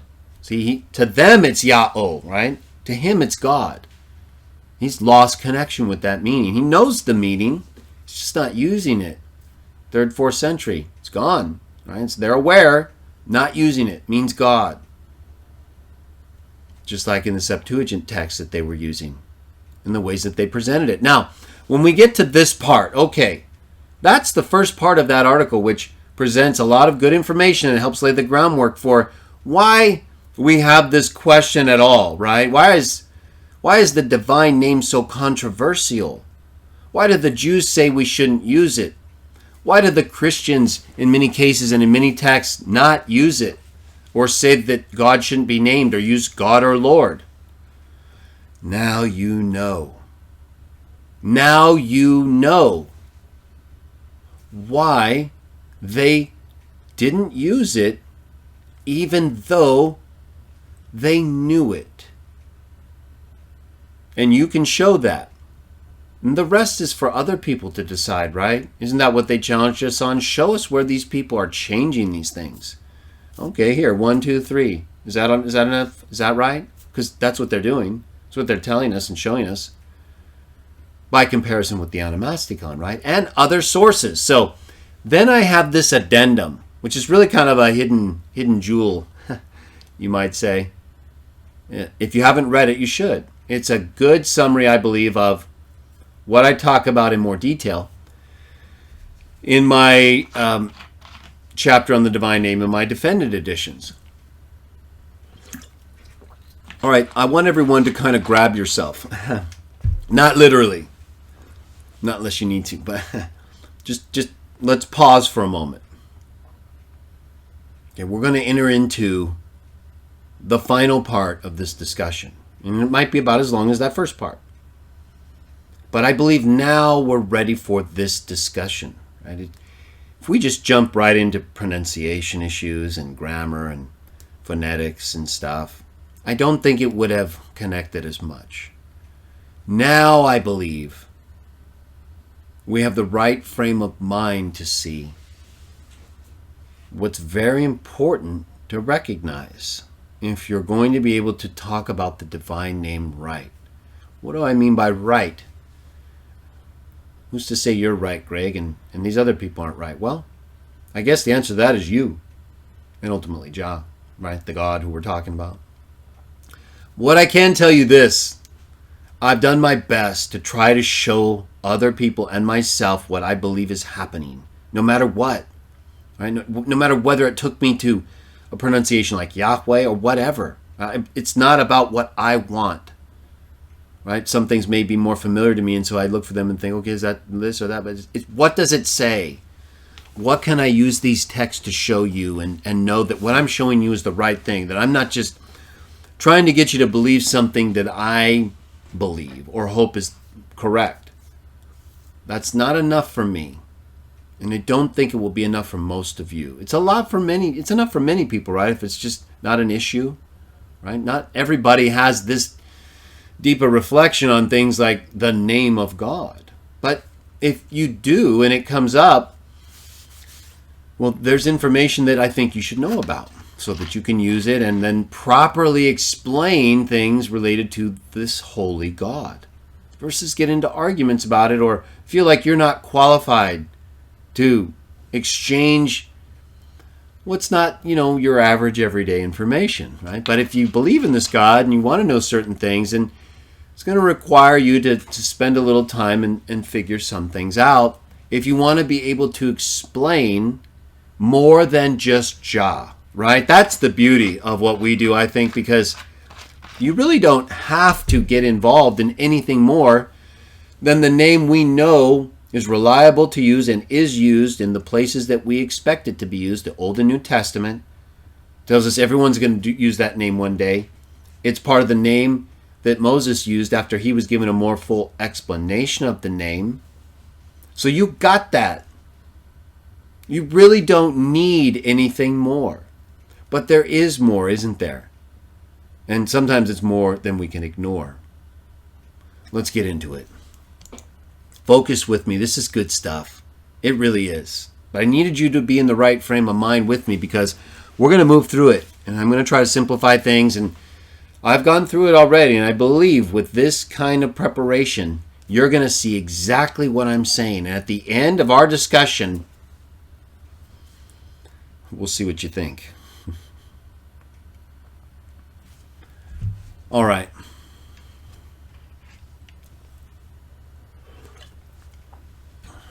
See, to them it's Yah-oh, right? To him it's God. He's lost connection with that meaning. He knows the meaning, he's just not using it. 3rd, 4th century, it's gone, right? So they're aware, not using it means God. Just like in the Septuagint text that they were using, in the ways that they presented it. Now, when we get to this part, okay, that's the first part of that article, which presents a lot of good information and helps lay the groundwork for why we have this question at all, right? Why is the divine name so controversial? Why did the Jews say we shouldn't use it? Why did the Christians, in many cases and in many texts, not use it? Or say that God shouldn't be named or use God or Lord? Now you know. Now you know why they didn't use it even though they knew it. And you can show that. And the rest is for other people to decide, right? Isn't that what they challenged us on? Show us where these people are changing these things. Okay, here, 1, 2, 3. Is that enough? Is that right? Because that's what they're doing. That's what they're telling us and showing us. By comparison with the Onomasticon, right? And other sources. So then I have this addendum, which is really kind of a hidden jewel, you might say. If you haven't read it, you should. It's a good summary, I believe, of what I talk about in more detail in my chapter on the divine name in my defended editions. All right, I want everyone to kind of grab yourself. Not literally. Not unless you need to, but just let's pause for a moment. Okay, we're going to enter into the final part of this discussion. And it might be about as long as that first part. But I believe now we're ready for this discussion. Right? If we just jump right into pronunciation issues and grammar and phonetics and stuff, I don't think it would have connected as much. Now I believe we have the right frame of mind to see what's very important to recognize if you're going to be able to talk about the divine name right. What do I mean by right? Who's to say you're right, Greg, and these other people aren't right? Well, I guess the answer to that is you, and ultimately Jah, right? The God who we're talking about. What I can tell you this, I've done my best to try to show other people and myself what I believe is happening, no matter what. Right? No matter whether it took me to a pronunciation like Yahweh or whatever. It's not about what I want. Right? Some things may be more familiar to me, and so I look for them and think, okay, is that this or that? But what does it say? What can I use these texts to show you and know that what I'm showing you is the right thing? That I'm not just trying to get you to believe something that I believe or hope is correct. That's not enough for me. And I don't think it will be enough for most of you. It's enough for many people, right? If it's just not an issue, right? Not everybody has this deeper reflection on things like the name of God. But if you do and it comes up, well, there's information that I think you should know about so that you can use it and then properly explain things related to this holy God versus get into arguments about it or feel like you're not qualified to exchange what's not, your average everyday information, right? But if you believe in this God and you want to know certain things, and it's going to require you to spend a little time and figure some things out if you want to be able to explain more than just Jah, right? That's the beauty of what we do, I think, because you really don't have to get involved in anything more than the name we know is reliable to use and is used in the places that we expect it to be used. The Old and New Testament tells us everyone's going to use that name one day. It's part of the name that Moses used after he was given a more full explanation of the name. So you got that. You really don't need anything more. But there is more, isn't there? And sometimes it's more than we can ignore. Let's get into it. Focus with me. This is good stuff. It really is. But I needed you to be in the right frame of mind with me because we're going to move through it And I'm going to try to simplify things, and I've gone through it already, and I believe with this kind of preparation, you're going to see exactly what I'm saying. And at the end of our discussion, we'll see what you think. All right.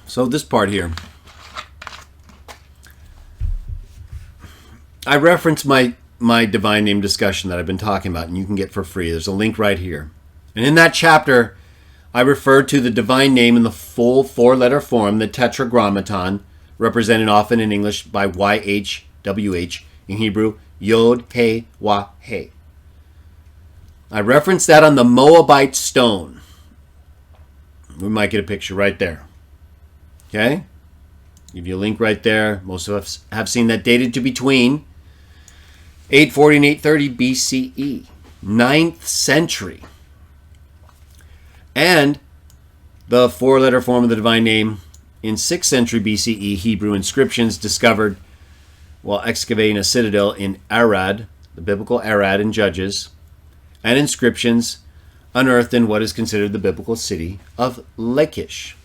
So this part here, I reference my divine name discussion that I've been talking about, and you can get for free. There's a link right here. And in that chapter, I referred to the divine name in the full four-letter form, the Tetragrammaton, represented often in English by YHWH, in Hebrew, Yod, He, Wah, He. I referenced that on the Moabite stone. We might get a picture right there. Okay? Give you a link right there. Most of us have seen that dated to between 840 and 830 BCE, 9th century. And the four-letter form of the divine name in 6th century BCE, Hebrew inscriptions discovered while excavating a citadel in Arad, the biblical Arad in Judges, and inscriptions unearthed in what is considered the biblical city of Lachish,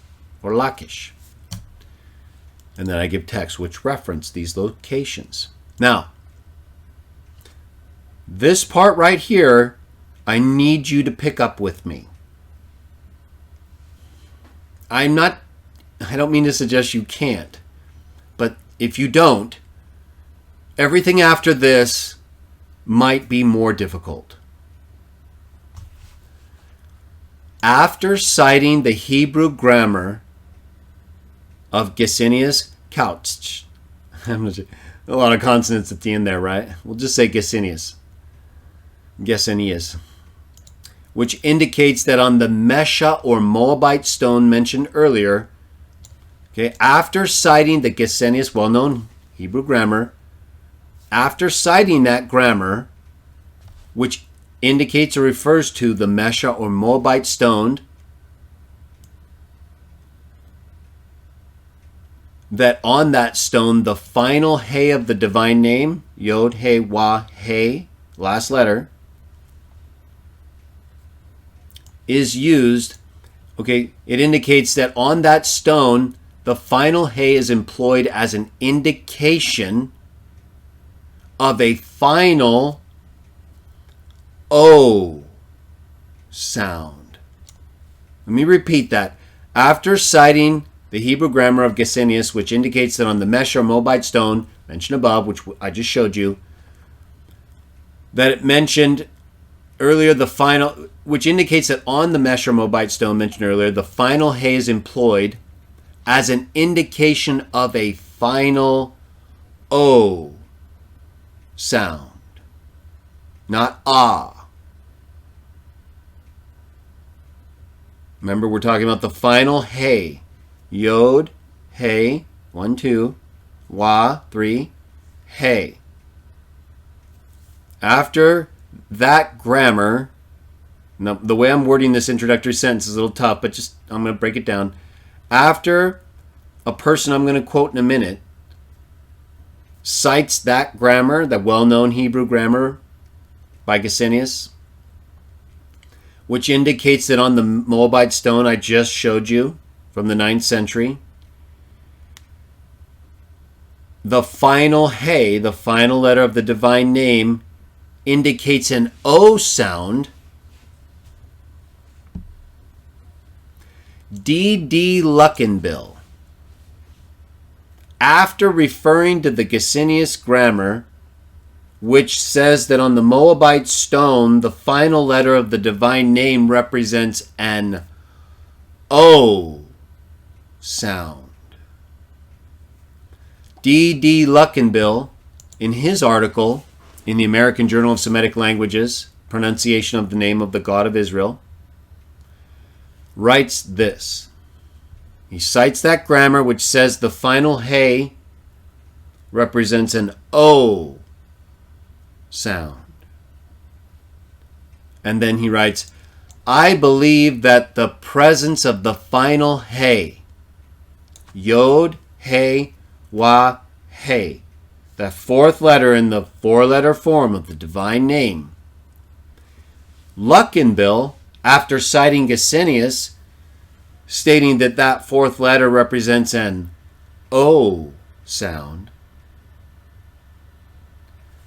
or Lachish. And then I give texts which reference these locations. Now, this part right here, I need you to pick up with me. I don't mean to suggest you can't, but if you don't, everything after this might be more difficult. After citing the Hebrew grammar of Gesenius Couch, a lot of consonants at the end there, right? We'll just say Gesenius, which indicates that on the Mesha or Moabite stone mentioned earlier, okay, after citing the Gesenius, well-known Hebrew grammar, after citing that grammar, which indicates or refers to the Mesha or Moabite stone, that on that stone, the final He of the divine name, Yod, He, Wah, He, last letter, is used. Okay, it indicates that on that stone, the final He is employed as an indication of a final O sound. Let me repeat that. After citing the Hebrew grammar of Gesenius, which indicates that on the Mesh or Moabite stone mentioned above, which I just showed you, that it mentioned earlier the final, which indicates that on the Mesh or Moabite stone mentioned earlier, the final He is employed as an indication of a final O sound, not ah. Remember, we're talking about the final He. Yod, He, 1, 2, Wah, 3, He. After that grammar, now the way I'm wording this introductory sentence is a little tough, but just I'm going to break it down. After a person I'm going to quote in a minute cites that grammar, that well-known Hebrew grammar by Gesenius, which indicates that on the Moabite stone I just showed you from the 9th century, the final He, the final letter of the divine name, indicates an O sound. D.D. Luckenbill, after referring to the Gesenius grammar, which says that on the Moabite stone, the final letter of the divine name represents an O sound. D.D. Luckenbill, in his article in the American Journal of Semitic Languages, Pronunciation of the Name of the God of Israel, writes this. He cites that grammar which says the final He represents an O sound. And then he writes, I believe that the presence of the final He, Yod, He, Wah, He, that fourth letter in the four-letter form of the divine name. Luckenbill, after citing Gesenius, stating that that fourth letter represents an O sound,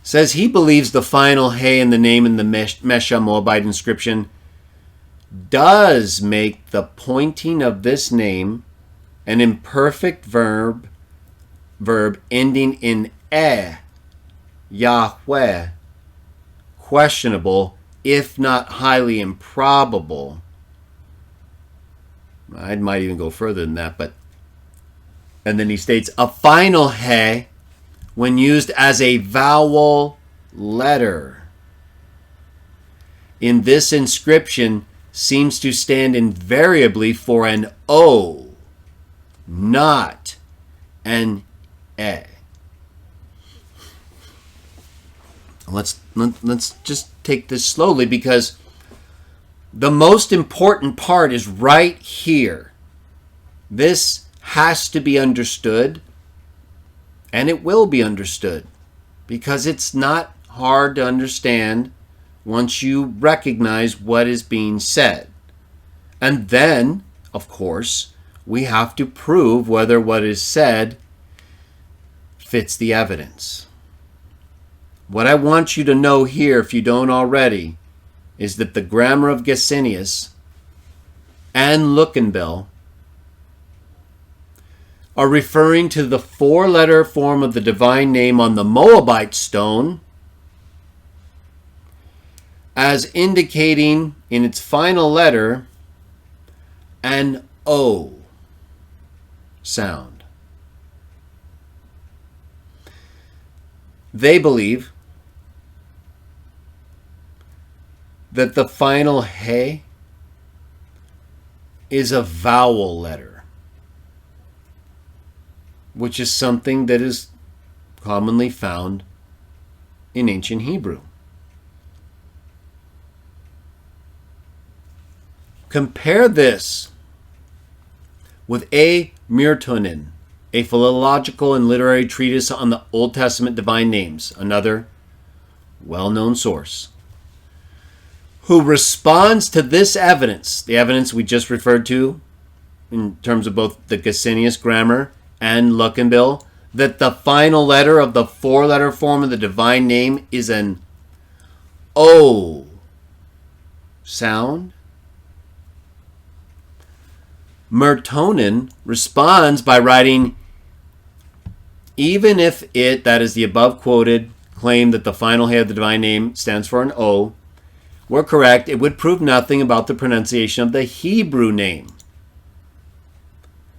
says he believes the final He in the name in the Mesha Moabite inscription does make the pointing of this name an imperfect verb ending in Yahweh, questionable, if not highly improbable. I might even go further than that, and then he states, a final He, when used as a vowel letter in this inscription, seems to stand invariably for an O, not an E. Let's just take this slowly, because the most important part is right here. This has to be understood, and it will be understood, because it's not hard to understand once you recognize what is being said. And then, of course, we have to prove whether what is said fits the evidence. What I want you to know here, if you don't already, is that the grammar of Gesenius and Luckenbill are referring to the four-letter form of the divine name on the Moabite stone as indicating in its final letter an O sound. They believe that the final He is a vowel letter, which is something that is commonly found in ancient Hebrew. Compare this with A. Mirtonen, a philological and literary treatise on the Old Testament divine names, another well-known source, who responds to this evidence, the evidence we just referred to in terms of both the Gesenius grammar and Luckenbill, that the final letter of the four-letter form of the divine name is an O sound. Mirtonen responds by writing, even if it, that is the above quoted, claim that the final He of the divine name stands for an O, were correct, it would prove nothing about the pronunciation of the Hebrew name.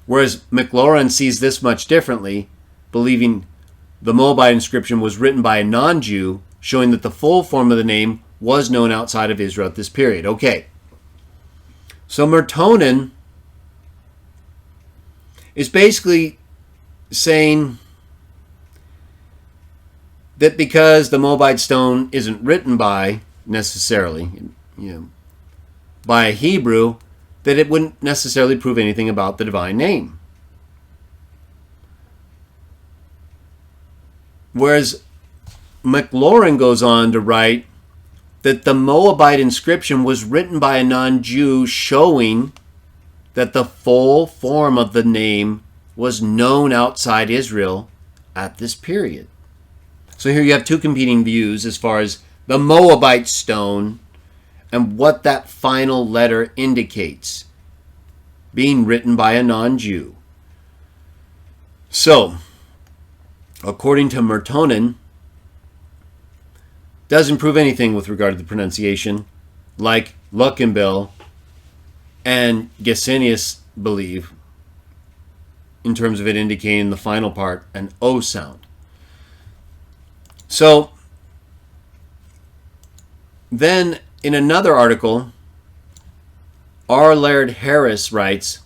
Whereas McLaurin sees this much differently, believing the Moabite inscription was written by a non-Jew, showing that the full form of the name was known outside of Israel at this period. Okay, so Mirtonen is basically saying that because the Moabite stone isn't written by, necessarily, by a Hebrew, that it wouldn't necessarily prove anything about the divine name. Whereas McLaurin goes on to write that the Moabite inscription was written by a non-Jew, showing that the full form of the name was known outside Israel at this period. So here you have two competing views as far as the Moabite stone and what that final letter indicates, being written by a non-Jew. So, according to Mirtonen, doesn't prove anything with regard to the pronunciation, like Luckenbill and Gesenius believe, in terms of it indicating the final part, an O sound. So, then in another article, R. Laird Harris writes,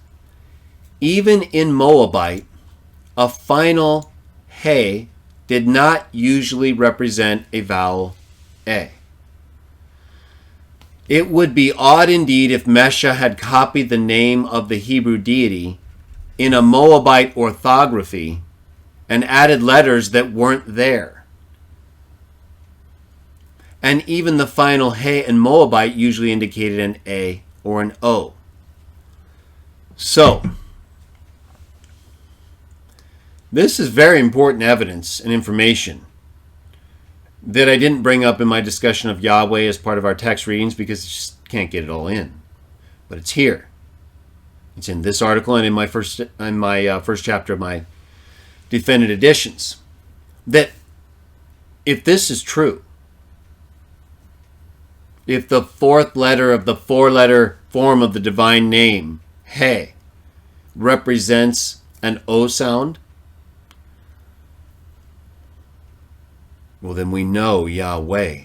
even in Moabite, a final He did not usually represent a vowel E. It would be odd indeed if Mesha had copied the name of the Hebrew deity in a Moabite orthography and added letters that weren't there. And even the final he in Moabite usually indicated an a or an o. So, this is very important evidence and information that I didn't bring up in my discussion of Yahweh as part of our text readings because you just can't get it all in. But it's here. It's in this article and in my first chapter of my defended editions. That if this is true, if the fourth letter of the four-letter form of the divine name, He, represents an O sound, well, then we know Yahweh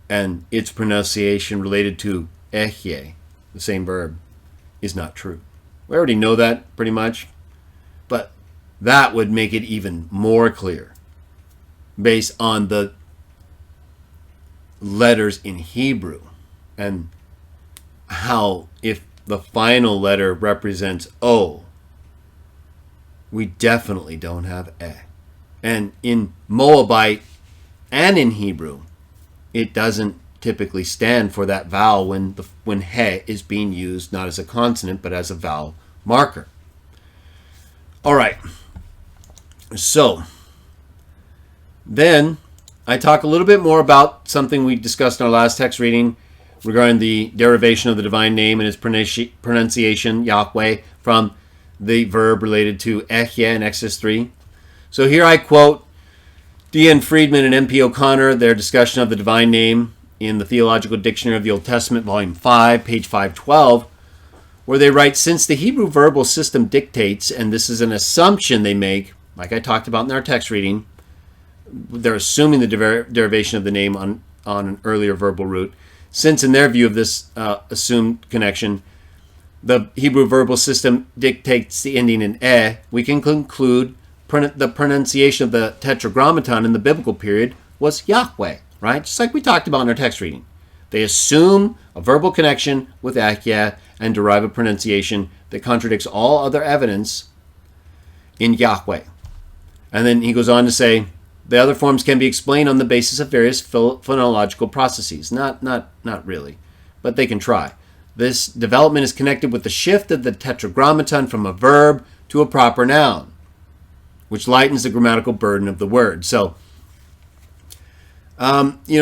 and its pronunciation related to Ehyeh, the same verb, is not true. We already know that pretty much, but that would make it even more clear based on the letters in Hebrew and how if the final letter represents O, we definitely don't have E. And in Moabite and in Hebrew, it doesn't typically stand for that vowel when he is being used not as a consonant but as a vowel marker. All right. So then I talk a little bit more about something we discussed in our last text reading regarding the derivation of the divine name and its pronunciation, Yahweh, from the verb related to Ehyeh in Exodus 3. So here I quote D.N. Friedman and M.P. O'Connor, their discussion of the divine name in the Theological Dictionary of the Old Testament, Volume 5, page 512, where they write, since the Hebrew verbal system dictates, and this is an assumption they make, like I talked about in our text reading, they're assuming the derivation of the name on an earlier verbal root. Since in their view of this assumed connection, the Hebrew verbal system dictates the ending in E, we can conclude the pronunciation of the Tetragrammaton in the biblical period was Yahweh, right? Just like we talked about in our text reading. They assume a verbal connection with Ehyeh and derive a pronunciation that contradicts all other evidence in Yahweh. And then he goes on to say, the other forms can be explained on the basis of various phonological processes. Not really, but they can try. This development is connected with the shift of the Tetragrammaton from a verb to a proper noun, which lightens the grammatical burden of the word. So, that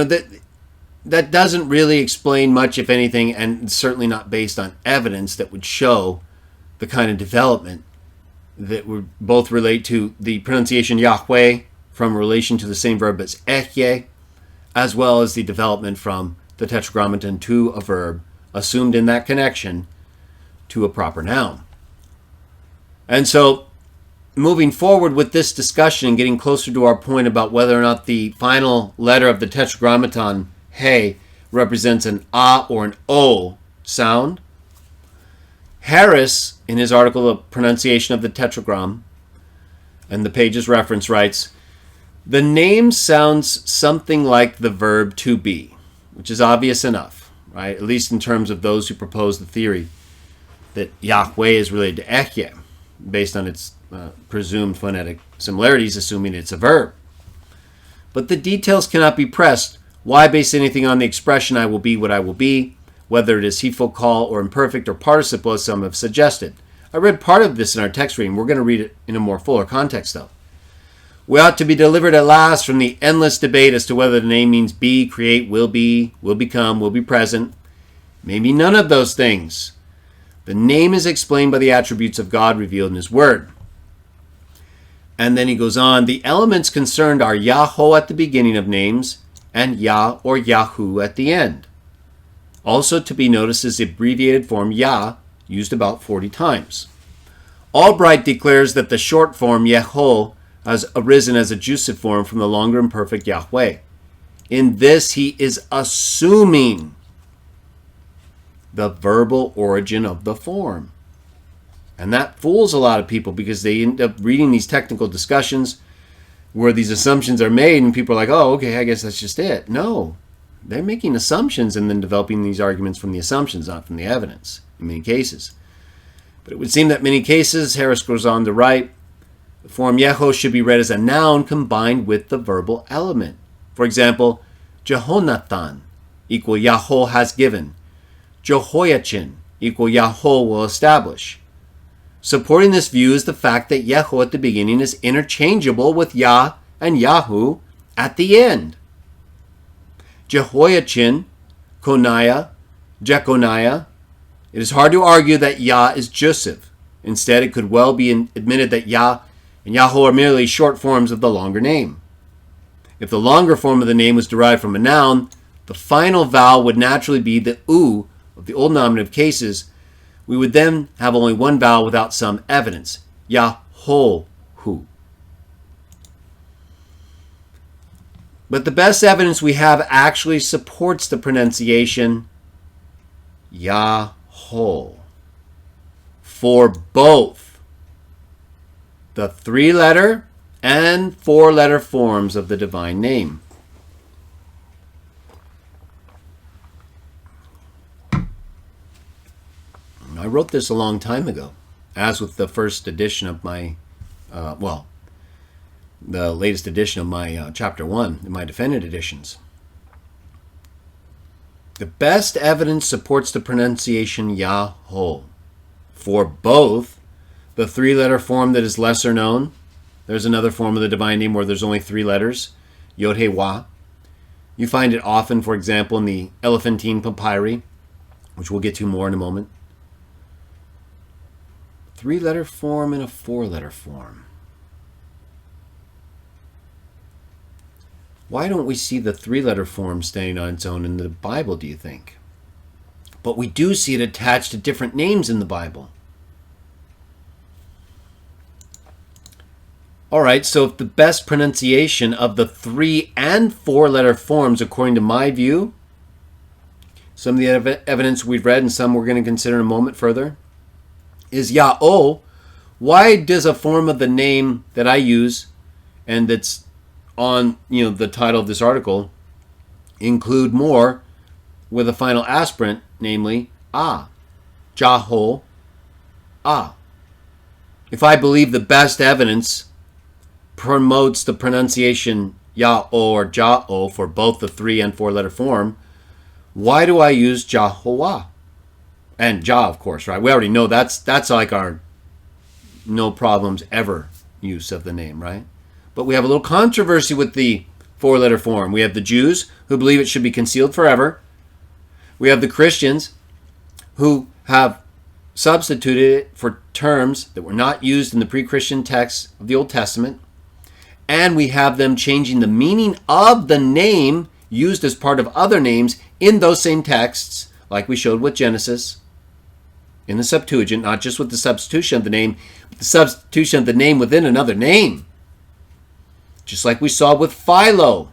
doesn't really explain much, if anything, and certainly not based on evidence that would show the kind of development that would both relate to the pronunciation Yahweh from relation to the same verb as Ehyeh, as well as the development from the Tetragrammaton to a verb assumed in that connection to a proper noun. And so, moving forward with this discussion and getting closer to our point about whether or not the final letter of the Tetragrammaton, He, represents an A or an O sound, Harris, in his article, The Pronunciation of the Tetragram, and the page's reference, writes, the name sounds something like the verb to be, which is obvious enough, right? At least in terms of those who propose the theory that Yahweh is related to Ehyeh, based on its presumed phonetic similarities, assuming it's a verb. But the details cannot be pressed. Why base anything on the expression I will be what I will be, whether it is heedful call or imperfect or participle, as some have suggested? I read part of this in our text reading. We're going to read it in a more fuller context, though. We ought to be delivered at last from the endless debate as to whether the name means be, create, will become, will be present. Maybe none of those things. The name is explained by the attributes of God revealed in His Word. And then he goes on, the elements concerned are Yahweh at the beginning of names and Yah or Yahu at the end. Also to be noticed is the abbreviated form Yah, used about 40 times. Albright declares that the short form Yeho has arisen as a jussive form from the longer imperfect Yahweh. In this, he is assuming the verbal origin of the form. And that fools a lot of people because they end up reading these technical discussions where these assumptions are made and people are like, oh, okay, I guess that's just it. No, they're making assumptions and then developing these arguments from the assumptions, not from the evidence in many cases. But it would seem that many cases, Harris goes on to write, The form Yeho should be read as a noun combined with the verbal element. For example, Jehonathan equal Yahweh has given. Jehoiachin equal Yahweh will establish. Supporting this view is the fact that Yeho at the beginning is interchangeable with Yah and Yahu at the end. Jehoiachin, Koniah, Jeconiah. It is hard to argue that Yah is Joseph. Instead, it could well be admitted that Yah and Yahweh are merely short forms of the longer name. If the longer form of the name was derived from a noun, the final vowel would naturally be the U of the old nominative cases. We would then have only one vowel without some evidence, Yahohu. But the best evidence we have actually supports the pronunciation Yahweh for both the 3-letter and 4-letter forms of the divine name. I wrote this a long time ago, as with the first edition of my, the latest edition of my chapter 1 in my defended editions. The best evidence supports the pronunciation Yahweh for both the 3-letter form that is lesser known. There's another form of the divine name where there's only 3 letters, Yod-Heh-Wah. You find it often, for example, in the Elephantine Papyri, which we'll get to more in a moment. 3-letter form and a 4-letter form. Why don't we see the 3-letter form standing on its own in the Bible, do you think? But we do see it attached to different names in the Bible. All right, so if the best pronunciation of the 3- and 4-letter forms, according to my view, some of the evidence we've read and some we're going to consider in a moment further, is Yahweh, why does a form of the name that I use and that's on the title of this article include more with a final aspirant, namely Ah, Jaho, Ah? If I believe the best evidence promotes the pronunciation Yahweh or Jah-O for both the 3- and 4-letter form, why do I use Jahoah? And Jah, of course, right? We already know that's like our no problems ever use of the name, right? But we have a little controversy with the 4-letter form. We have the Jews who believe it should be concealed forever. We have the Christians who have substituted it for terms that were not used in the pre-Christian texts of the Old Testament. And we have them changing the meaning of the name used as part of other names in those same texts, like we showed with Genesis, in the Septuagint, not just with the substitution of the name, but the substitution of the name within another name. Just like we saw with Philo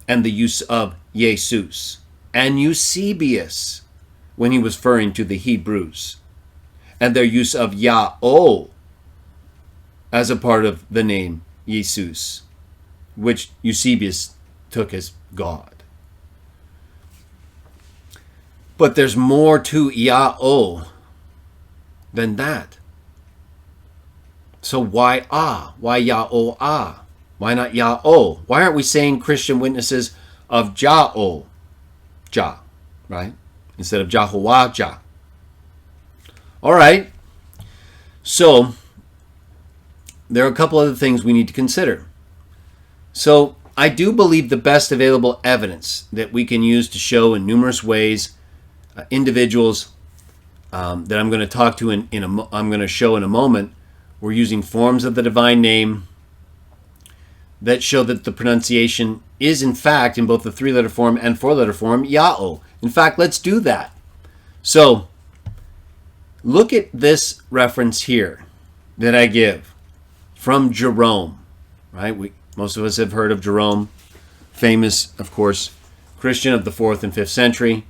and the use of Jesus and Eusebius when he was referring to the Hebrews, and their use of Yahweh as a part of the name Jesus, which Eusebius took as God. But there's more to Yahweh than that. So why Ah? Why Yahweh Ah? Why not Yahweh? Why aren't we saying Christian witnesses of Jah-O? Jah, right? Instead of Jehovah Jah. All right. So there are a couple other things we need to consider. So I do believe the best available evidence that we can use to show in numerous ways individuals that I'm going to talk to I'm going to show in a moment. We're using forms of the divine name that show that the pronunciation is in fact in both the 3-letter form and 4-letter form Yahweh. In fact, let's do that. So look at this reference here that I give from Jerome, right? Most of us have heard of Jerome, famous, of course, Christian of the 4th and 5th century,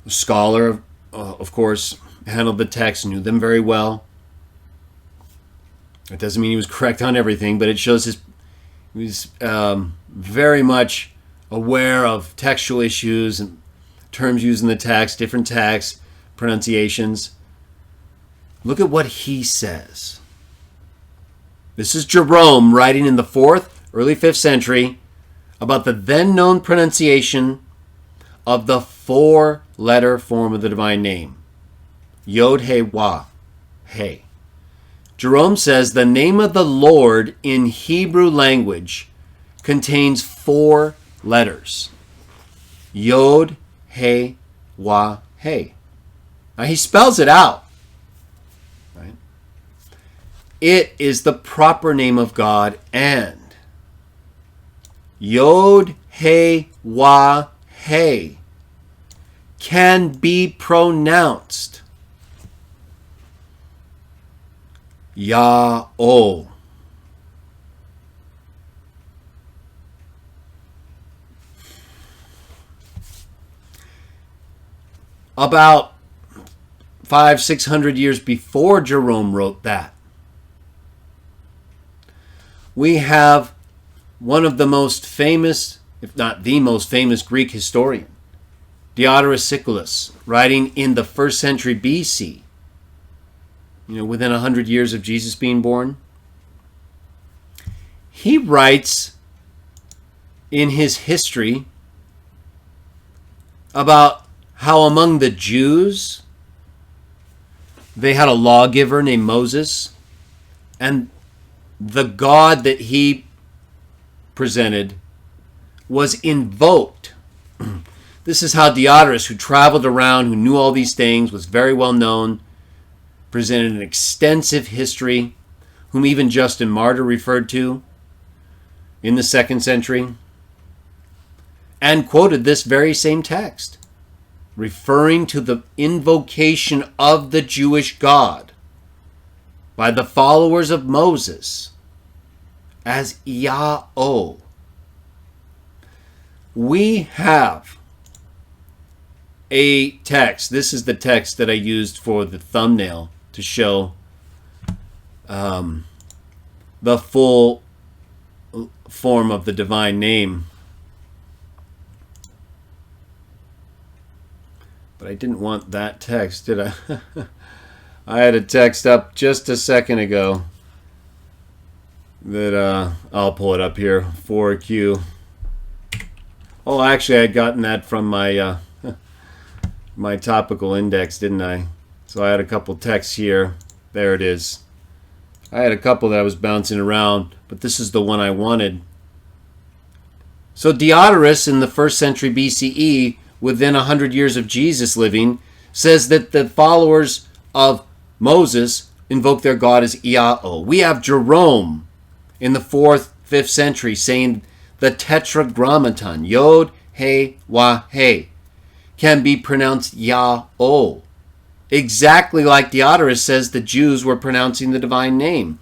a scholar, of course, handled the text, knew them very well. It doesn't mean he was correct on everything, but it shows he was very much aware of textual issues and terms used in the text, different texts, pronunciations. Look at what he says. This is Jerome writing in the 4th, early 5th century about the then known pronunciation of the 4-letter form of the divine name. Yod, He, Wah, He. Jerome says the name of the Lord in Hebrew language contains 4 letters. Yod, He, Wah, He. Now he spells it out. Right? It is the proper name of God, and Yod, He, Wah, He can be pronounced Yah-O. About 500-600 years before Jerome wrote that, we have one of the most famous, if not the most famous, Greek historian, Diodorus Siculus, writing in the 1st century BC, within 100 years of Jesus being born. He writes in his history about how among the Jews, they had a lawgiver named Moses, and the God that he presented was invoked. This is how Diodorus, who traveled around, who knew all these things, was very well known, presented an extensive history, whom even Justin Martyr referred to in the 2nd century, and quoted this very same text, referring to the invocation of the Jewish God by the followers of Moses as Yah-O. We have a text. This is the text that I used for the thumbnail to show the full form of the divine name. But I didn't want that text, did I? I had a text up just a second ago that I'll pull it up here. 4Q. Oh, actually, I had gotten that from my my topical index, didn't I? So I had a couple texts here. There it is. I had a couple that I was bouncing around, but this is the one I wanted. So Diodorus in the 1st century BCE, within 100 years of Jesus living, says that the followers of Moses invoke their God as Yah-O. We have Jerome in the 4th, 5th century saying the Tetragrammaton, Yod, He, Wah, He, can be pronounced Yah-O. Exactly like Diodorus says the Jews were pronouncing the divine name.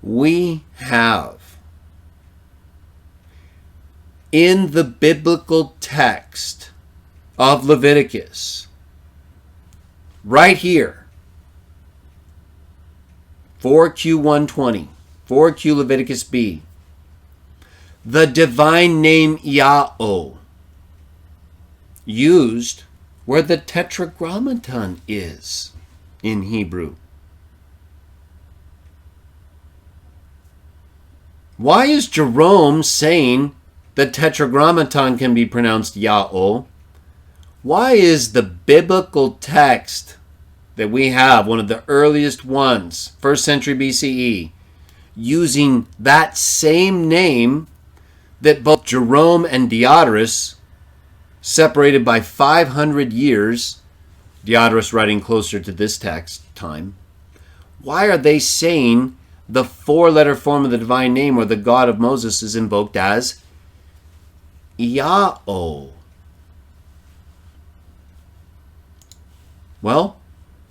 We have in the biblical text of Leviticus, right here, 4Q120, 4Q Leviticus B, the divine name Yah-O used where the Tetragrammaton is in Hebrew. Why is Jerome saying the Tetragrammaton can be pronounced Yah-O? Why is the biblical text that we have, one of the earliest ones, 1st century BCE, using that same name that both Jerome and Diodorus, separated by 500 years, Diodorus writing closer to this text time, why are they saying the 4-letter form of the divine name where the God of Moses is invoked as Yah-O? Well,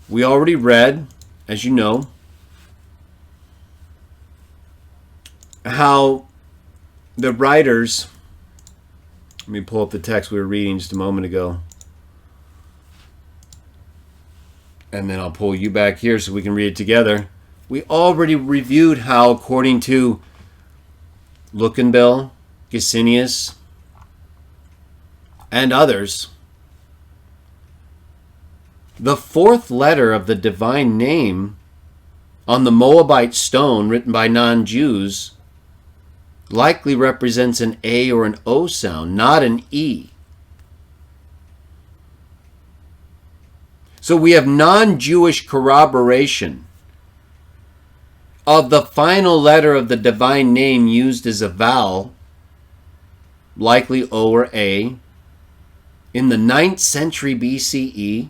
we already read, as you know, how the writers, let me pull up the text we were reading just a moment ago, and then I'll pull you back here so we can read it together. We already reviewed how, according to Luckenbill, Gesenius, and others, the 4th letter of the divine name on the Moabite stone written by non-Jews likely represents an A or an O sound, not an E. So we have non-Jewish corroboration of the final letter of the divine name used as a vowel, likely O or A, in the 9th century BCE.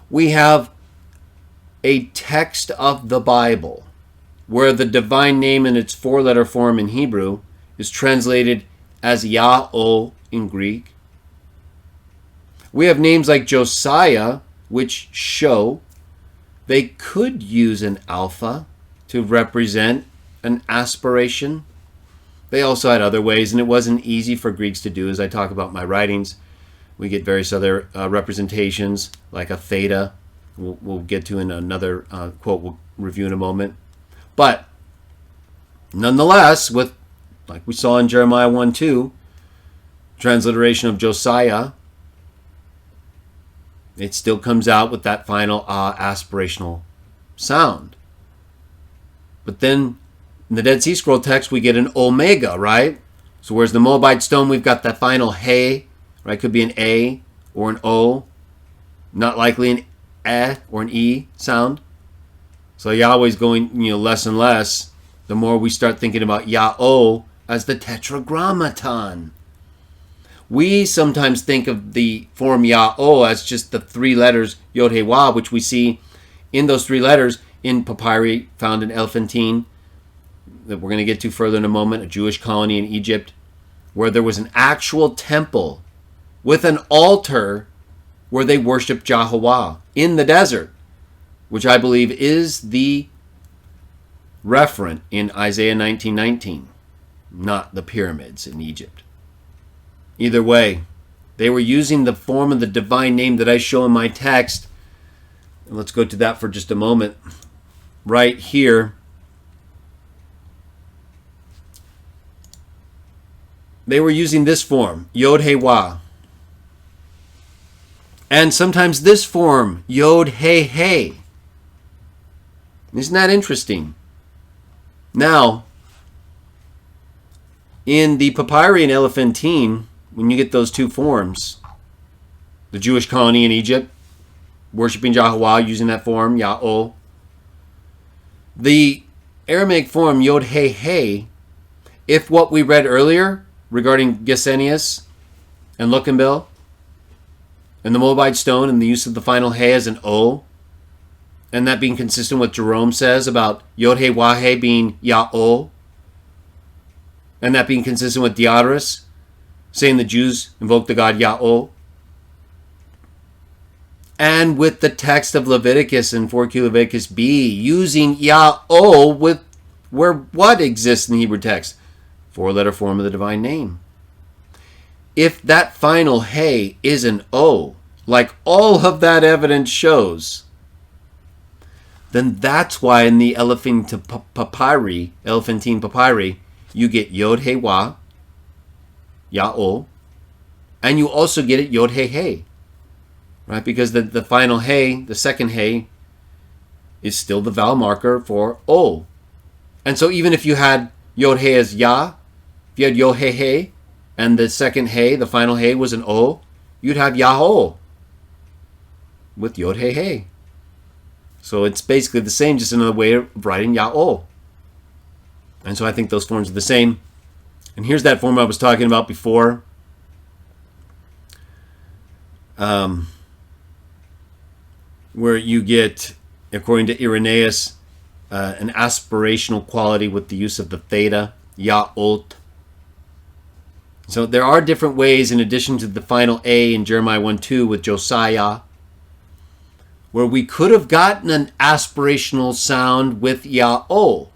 We have a text of the Bible where the divine name in its 4-letter form in Hebrew is translated as Yah-O in Greek. We have names like Josiah, which show they could use an alpha to represent an aspiration. They also had other ways, and it wasn't easy for Greeks to do. As I talk about my writings, we get various other representations, like a theta. We'll get to in another quote we'll review in a moment. But nonetheless, with, like we saw in Jeremiah 1:2, transliteration of Josiah, it still comes out with that final aspirational sound. But then in the Dead Sea Scroll text, we get an omega, right? So whereas the Moabite stone, we've got that final hey, right? Could be an A or an O, not likely an eh or an E sound. So Yahweh's going, less and less the more we start thinking about Yah-O as the Tetragrammaton. We sometimes think of the form Yah-O as just the 3 letters Yod-Heh-Wah, which we see in those 3 letters in papyri found in Elephantine, that we're going to get to further in a moment, a Jewish colony in Egypt, where there was an actual temple with an altar where they worshiped Jehovah in the desert, which I believe is the referent in Isaiah 19:19, not the pyramids in Egypt. Either way, they were using the form of the divine name that I show in my text. And let's go to that for just a moment. Right here, they were using this form, Yod-Heh-Wah. And sometimes this form, Yod-Heh-Hey. Isn't that interesting? Now, in the papyri in Elephantine, when you get those 2 forms, the Jewish colony in Egypt, worshiping Jehovah using that form, Yah-O. The Aramaic form, Yod-Heh-Hey, if what we read earlier regarding Gesenius and Luckenbill, and the Moabite stone and the use of the final Hey as an O, and that being consistent with what Jerome says about Yod-Heh-Wah-Hey being Yah-O, and that being consistent with Diodorus, saying the Jews invoke the god Yah-O, and with the text of Leviticus and 4Q Leviticus B, using Yah-O with where what exists in the Hebrew text? 4-letter form of the divine name. If that final Hey is an O, like all of that evidence shows, then that's why in the Elephantine papyri, you get Yod-Heh-Wah, Yah-O, and you also get it Yod-Heh-Hey, right? Because the final Hey, the second Hey, is still the vowel marker for O. And so even if you had Yod-Hey as Yah, if you had Yod-Heh-Hey, and the second Hey, the final Hey was an O, you'd have Yah-O with Yod-Heh-Hey. So it's basically the same, just another way of writing Yah-O. And so I think those forms are the same. And here's that form I was talking about before. Where you get, according to Irenaeus, an aspirational quality with the use of the theta, Yah-Ot. So there are different ways, in addition to the final A in Jeremiah 1:2 with Josiah, where we could have gotten an aspirational sound with Yah-O,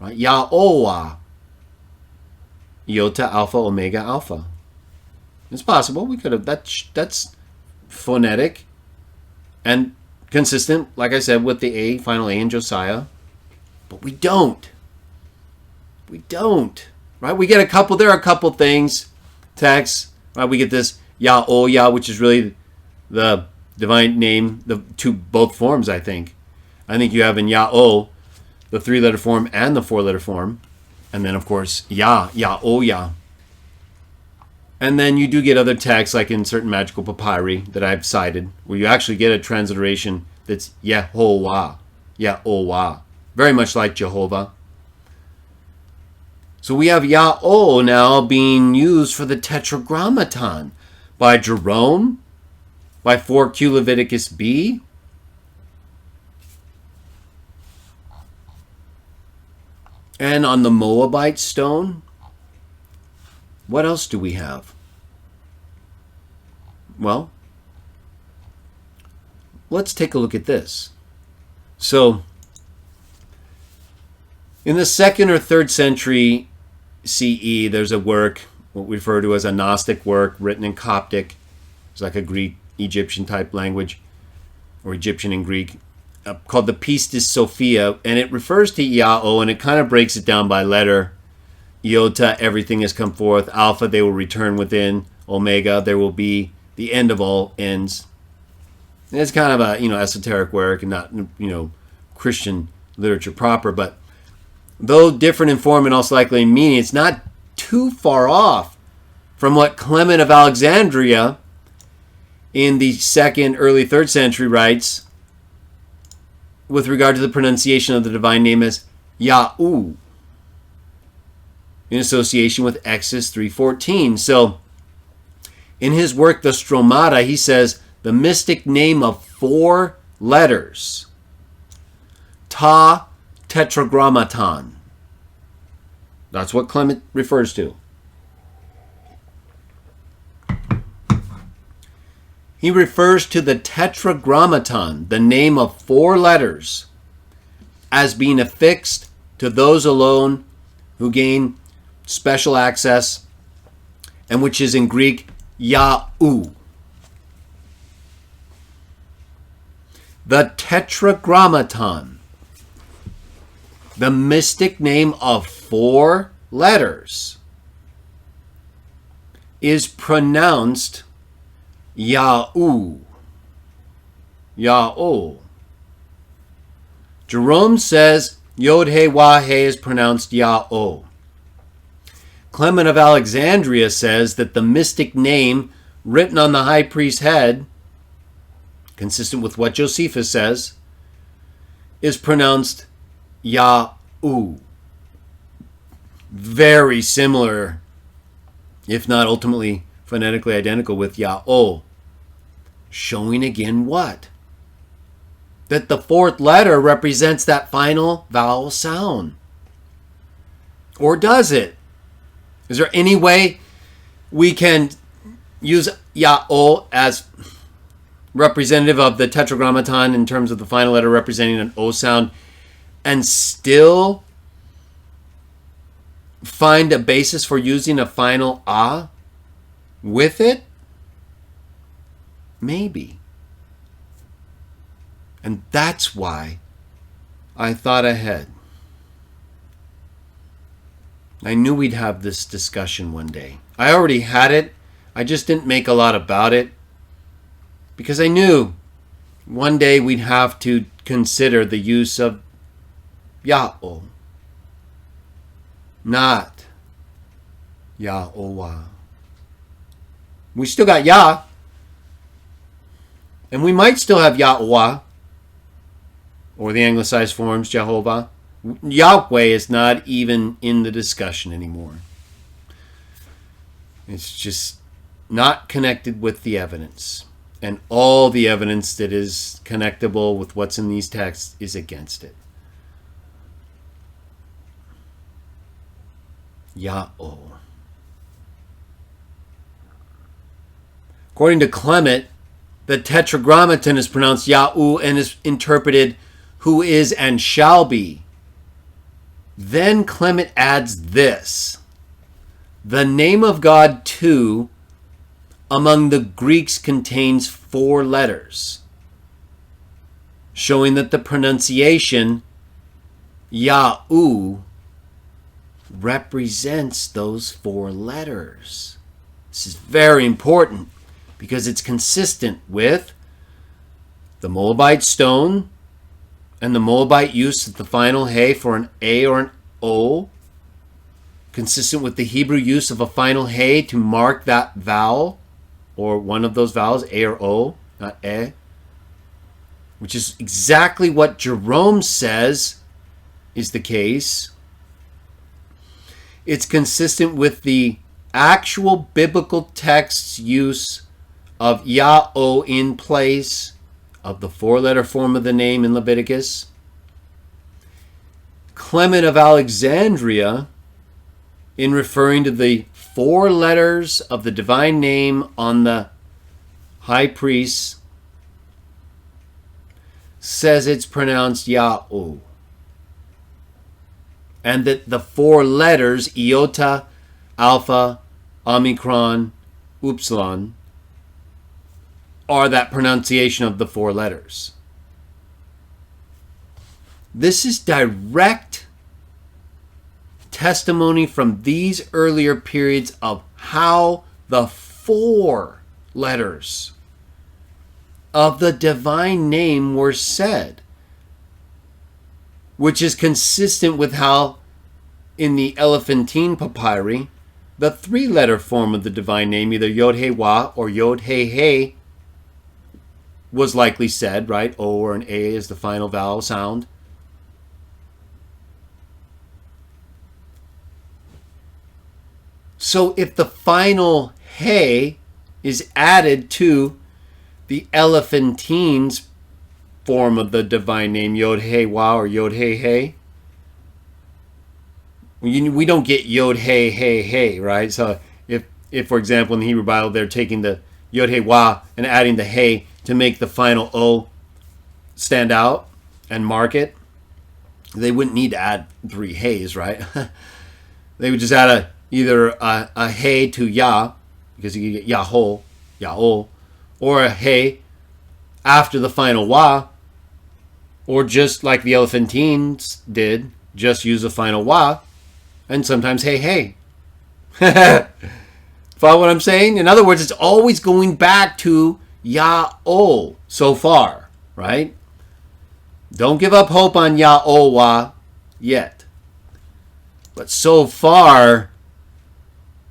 right? Yah-O-Wah, Iota, Alpha, Omega, Alpha. It's possible. We could have. That's phonetic and consistent, like I said, with the A, final A in Josiah. But we don't. We don't. Right? We get there are a couple things, texts, right? We get this Yah-O-Yah, which is really the divine name, both forms, I think. I think you have in Yah-O the 3-letter form and the 4-letter form. And then, of course, Yah, Yah-O-Yah. And then you do get other texts, like in certain magical papyri that I've cited, where you actually get a transliteration that's Yehovah, Yah-O-Wah, very much like Jehovah. So we have Yah-O now being used for the Tetragrammaton by Jerome, by 4Q Leviticus B, and on the Moabite stone. What else do we have? Well, let's take a look at this. So, in the 2nd or 3rd century CE, there's a work, what we refer to as a Gnostic work, written in Coptic. It's like a Greek, Egyptian type language, or Egyptian and Greek, called the Pistis Sophia, and it refers to Yah-O, and it kind of breaks it down by letter. Iota, everything has come forth. Alpha, they will return within. Omega, there will be the end of all ends. And it's kind of a, esoteric work and not, Christian literature proper, but though different in form and also likely in meaning, it's not too far off from what Clement of Alexandria in the 2nd, early 3rd century writes with regard to the pronunciation of the divine name as Yah-U, in association with Exodus 3:14. So, in his work, the Stromata, he says the mystic name of 4 letters, Ta Tetragrammaton. That's what Clement refers to. He refers to the Tetragrammaton, the name of 4 letters, as being affixed to those alone who gain special access, and which is in Greek Yah-U. The Tetragrammaton, the mystic name of 4 letters, is pronounced Yah-U, Yah-O. Jerome says Yod-He-Wah-He is pronounced Yah-O. Clement of Alexandria says that the mystic name written on the high priest's head, consistent with what Josephus says, is pronounced Yah-U. Very similar, if not ultimately phonetically identical with Yah-O. Showing again what? That the 4th letter represents that final vowel sound. Or does it? Is there any way we can use Yah-O as representative of the Tetragrammaton in terms of the final letter representing an O sound and still find a basis for using a final Ah with it? Maybe. And that's why I thought ahead. I knew we'd have this discussion one day. I already had it. I just didn't make a lot about it because I knew one day we'd have to consider the use of Yah-O, not Yah-O-Wah. We still got Yah, and we might still have Yah-O-Wah, or the anglicized forms, Jehovah. Yahweh is not even in the discussion anymore. It's just not connected with the evidence. And all the evidence that is connectable with what's in these texts is against it. Yah-O. According to Clement, the Tetragrammaton is pronounced Yah-U and is interpreted who is and shall be. Then Clement adds this: the name of God too among the Greeks contains 4 letters, showing that the pronunciation Yah-U represents those 4 letters. This is very important because it's consistent with the Moabite stone and the Moabite use of the final hey for an A or an O, consistent with the Hebrew use of a final hey to mark that vowel, or one of those vowels, A or O, not E, which is exactly what Jerome says is the case. It's consistent with the actual biblical text's use of Yah-O in place of the four-letter form of the name in Leviticus. Clement of Alexandria, in referring to the four letters of the divine name on the high priest, says it's pronounced Yah-O. And that the four letters, iota, alpha, omicron, upsilon, are that pronunciation of the four letters. This is direct testimony from these earlier periods of how the four letters of the divine name were said, which is consistent with how in the Elephantine papyri, the three-letter form of the divine name, either Yod-Heh-Wah or Yod-Heh-Hey, was likely said, right? O or an A is the final vowel sound. So if the final Hey is added to the Elephantine's form of the divine name, Yod-Heh-Wah or Yod-Heh-Hey, we don't get Yod-Heh-Hey-Hey, right? So if, for example, in the Hebrew Bible, they're taking the Yod-Heh-Wah and adding the Hey to make the final O stand out and mark it, they wouldn't need to add three Heys, right? They would just add either a Hey to Yah, because you get Yahol, Yahol, or a Hey after the final Wah, or just like the Elephantines did, just use the final Wah, and sometimes Hey, Hey. Follow what I'm saying? In other words, it's always going back to Yah-O so far, right? Don't give up hope on Yah-O-Wah yet. But so far,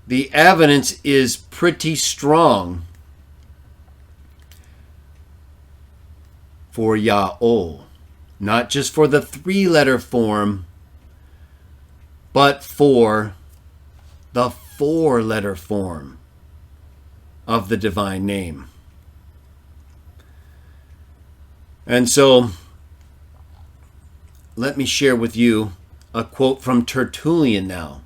the evidence is pretty strong for Yah-O. Not just for the three-letter form, but for the four-letter form of the divine name. And so, let me share with you a quote from Tertullian now,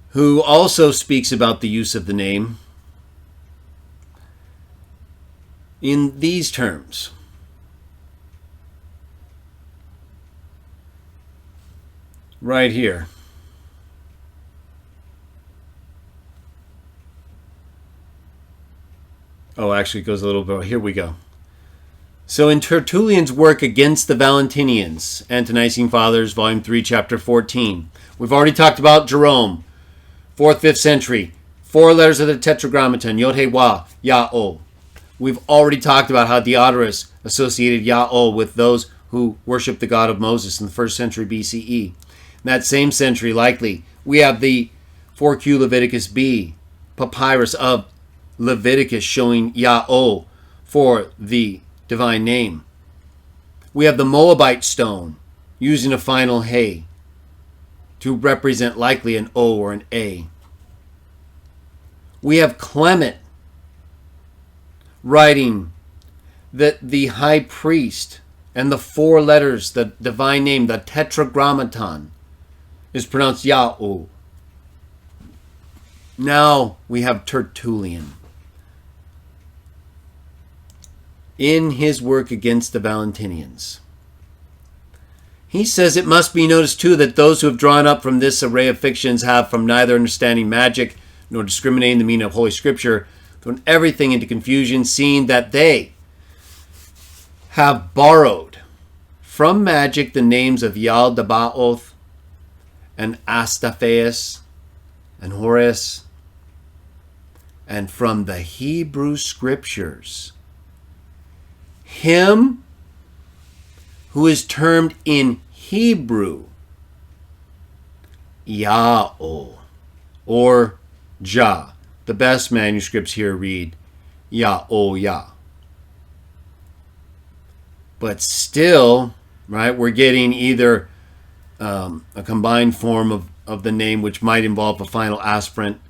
who also speaks about the use of the name in these terms. Right here. Oh, actually it goes a little bit. Here we go. So in Tertullian's work against the Valentinians, Ante-Nicene Fathers, Volume 3, Chapter 14, we've already talked about Jerome, 4th, 5th century, four letters of the Tetragrammaton, Yod-Heh-Wah, Yah-O. We've already talked about how Diodorus associated Yah-O with those who worshiped the God of Moses in the 1st century BCE. In that same century, likely, we have the 4Q Leviticus B papyrus of Leviticus showing Yah-O for the divine name. We have the Moabite stone using a final Hey to represent likely an O or an A. We have Clement writing that the high priest and the four letters, the divine name, the Tetragrammaton, is pronounced Yah-O. Now we have Tertullian in his work against the Valentinians. He says it must be noticed too that those who have drawn up from this array of fictions have, from neither understanding magic nor discriminating the meaning of Holy Scripture, thrown everything into confusion, seeing that they have borrowed from magic the names of Yaldabaoth and Astaphaeus and Horus, and from the Hebrew Scriptures, him who is termed in Hebrew Yah-oh, or Jah. The best manuscripts here read Yah-oh-Yah. But still, right, we're getting either a combined form of the name, which might involve a final aspirant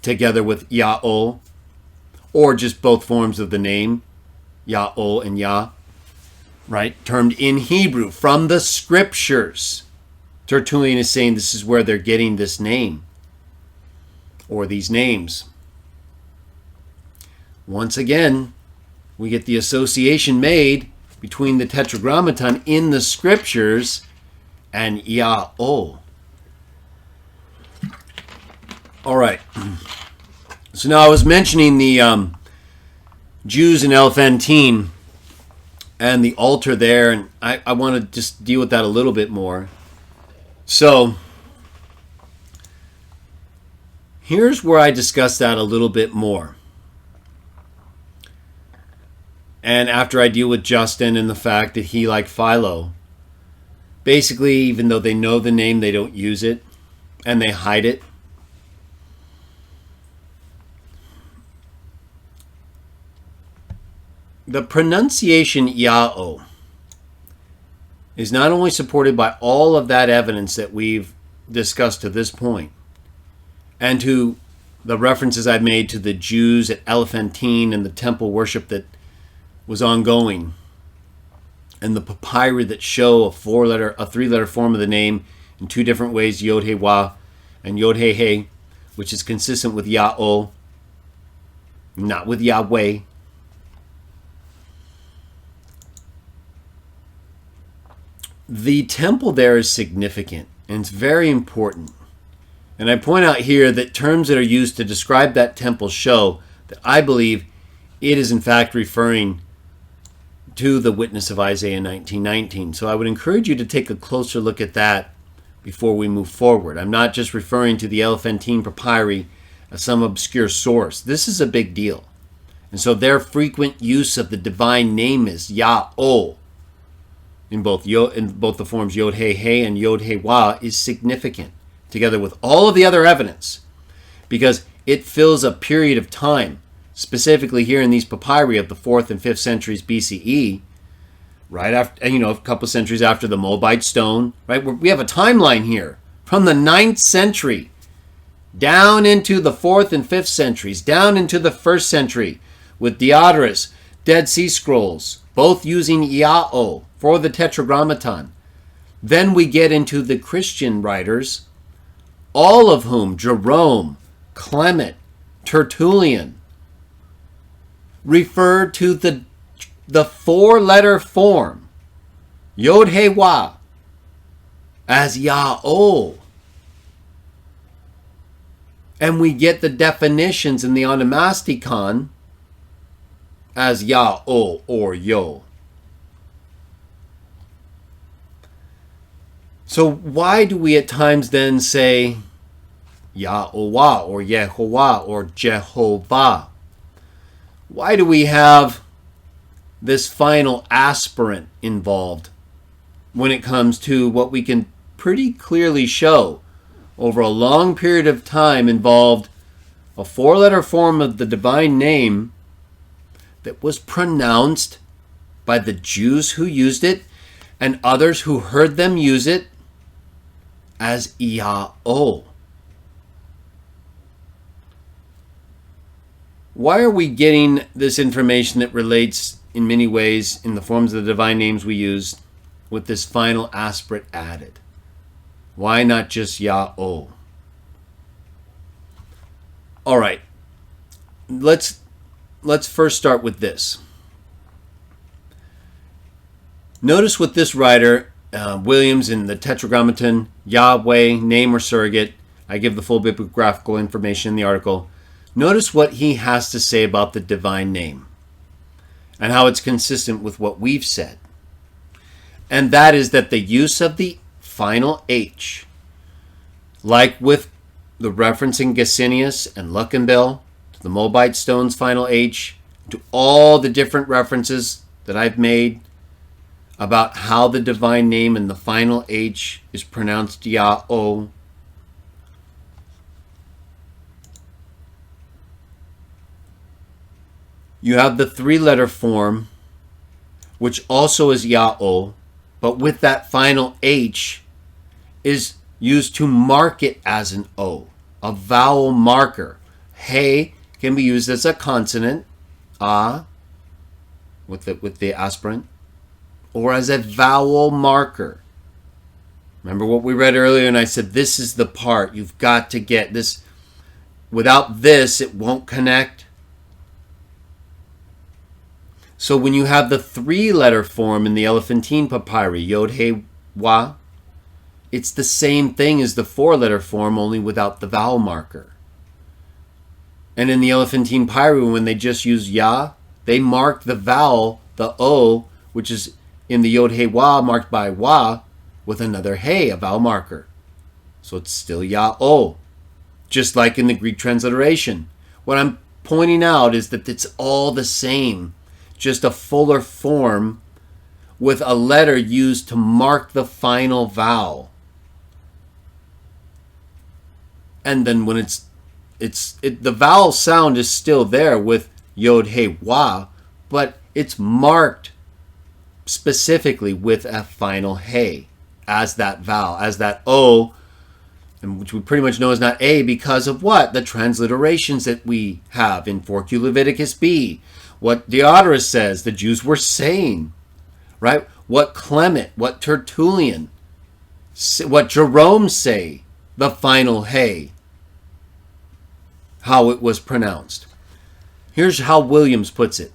together with Yah-oh, or just both forms of the name, Yah-oh and Yah, right, termed in Hebrew from the scriptures. Tertullian is saying this is where they're getting this name, or these names. Once again, we get the association made between the Tetragrammaton in the scriptures and Yah-oh. All right. So now I was mentioning the Jews in Elephantine and the altar there, and I want to just deal with that a little bit more. So here's where I discuss that a little bit more. And after I deal with Justin and the fact that he, like Philo, basically, even though they know the name, they don't use it, and they hide it. The pronunciation Yah-oh is not only supported by all of that evidence that we've discussed to this point, and to the references I've made to the Jews at Elephantine and the temple worship that was ongoing, and the papyri that show a three-letter form of the name in two different ways, Yod-Heh-Wah and Yod-Heh-Hey, which is consistent with Yah-oh, not with Yahweh. The temple there is significant, and it's very important. And I point out here that terms that are used to describe that temple show that I believe it is in fact referring to the witness of Isaiah 19:19. So I would encourage you to take a closer look at that before we move forward. I'm not just referring to the Elephantine papyri as some obscure source. This is a big deal. And so their frequent use of the divine name is Yah-oh, in both the forms Yod-Heh-Hey and Yod-Heh-Wah, is significant, together with all of the other evidence, because it fills a period of time, specifically here in these papyri of the 4th and 5th centuries BCE, right after, a couple centuries after the Moabite stone, right? We have a timeline here from the 9th century down into the 4th and 5th centuries, down into the 1st century with Diodorus, Dead Sea Scrolls, both using Yah-oh for the Tetragrammaton. Then we get into the Christian writers, all of whom, Jerome, Clement, Tertullian, refer to the four-letter form, Yod-Heh-Wah, as Yah-oh. And we get the definitions in the Onomasticon as Yah-oh or Yo. So why do we at times then say Yah-oh-Wah or Yehovah or Jehovah? Why do we have this final aspirant involved when it comes to what we can pretty clearly show over a long period of time involved a four-letter form of the divine name that was pronounced by the Jews who used it and others who heard them use it as Yah-oh? Why are we getting this information that relates in many ways in the forms of the divine names we use with this final aspirate added? Why not just Yah-oh? All right, let's first start with this. Notice what this writer, Williams, in the Tetragrammaton, Yahweh, name or surrogate, I give the full bibliographical information in the article. Notice what he has to say about the divine name and how it's consistent with what we've said. And that is that the use of the final H, like with the reference in Gesenius and Luckenbill, to the Moabite stone's final H, to all the different references that I've made about how the divine name and the final H is pronounced Yah-O. You have the 3-letter form, which also is Yah-O, but with that final H is used to mark it as an O, a vowel marker. Hey can be used as a consonant, with the aspirant, or as a vowel marker. Remember what we read earlier, and I said this is the part you've got to get this. Without this, it won't connect. So when you have the 3-letter form in the Elephantine papyri, Yod He Wa, it's the same thing as the 4-letter form, only without the vowel marker. And in the Elephantine papyri, when they just use Yah, they mark the vowel, the O, which is in the Yod He Wa, marked by Wa, with another He, a vowel marker. So it's still Yah-O, just like in the Greek transliteration. What I'm pointing out is that it's all the same, just a fuller form with a letter used to mark the final vowel. And then when the vowel sound is still there with Yod He Wa, but it's marked specifically with a final He as that vowel, as that O, and which we pretty much know is not A because of what? The transliterations that we have in 4Q Leviticus B. What Diodorus says the Jews were saying, right? What Clement, what Tertullian, what Jerome say, the final He, how it was pronounced. Here's how Williams puts it.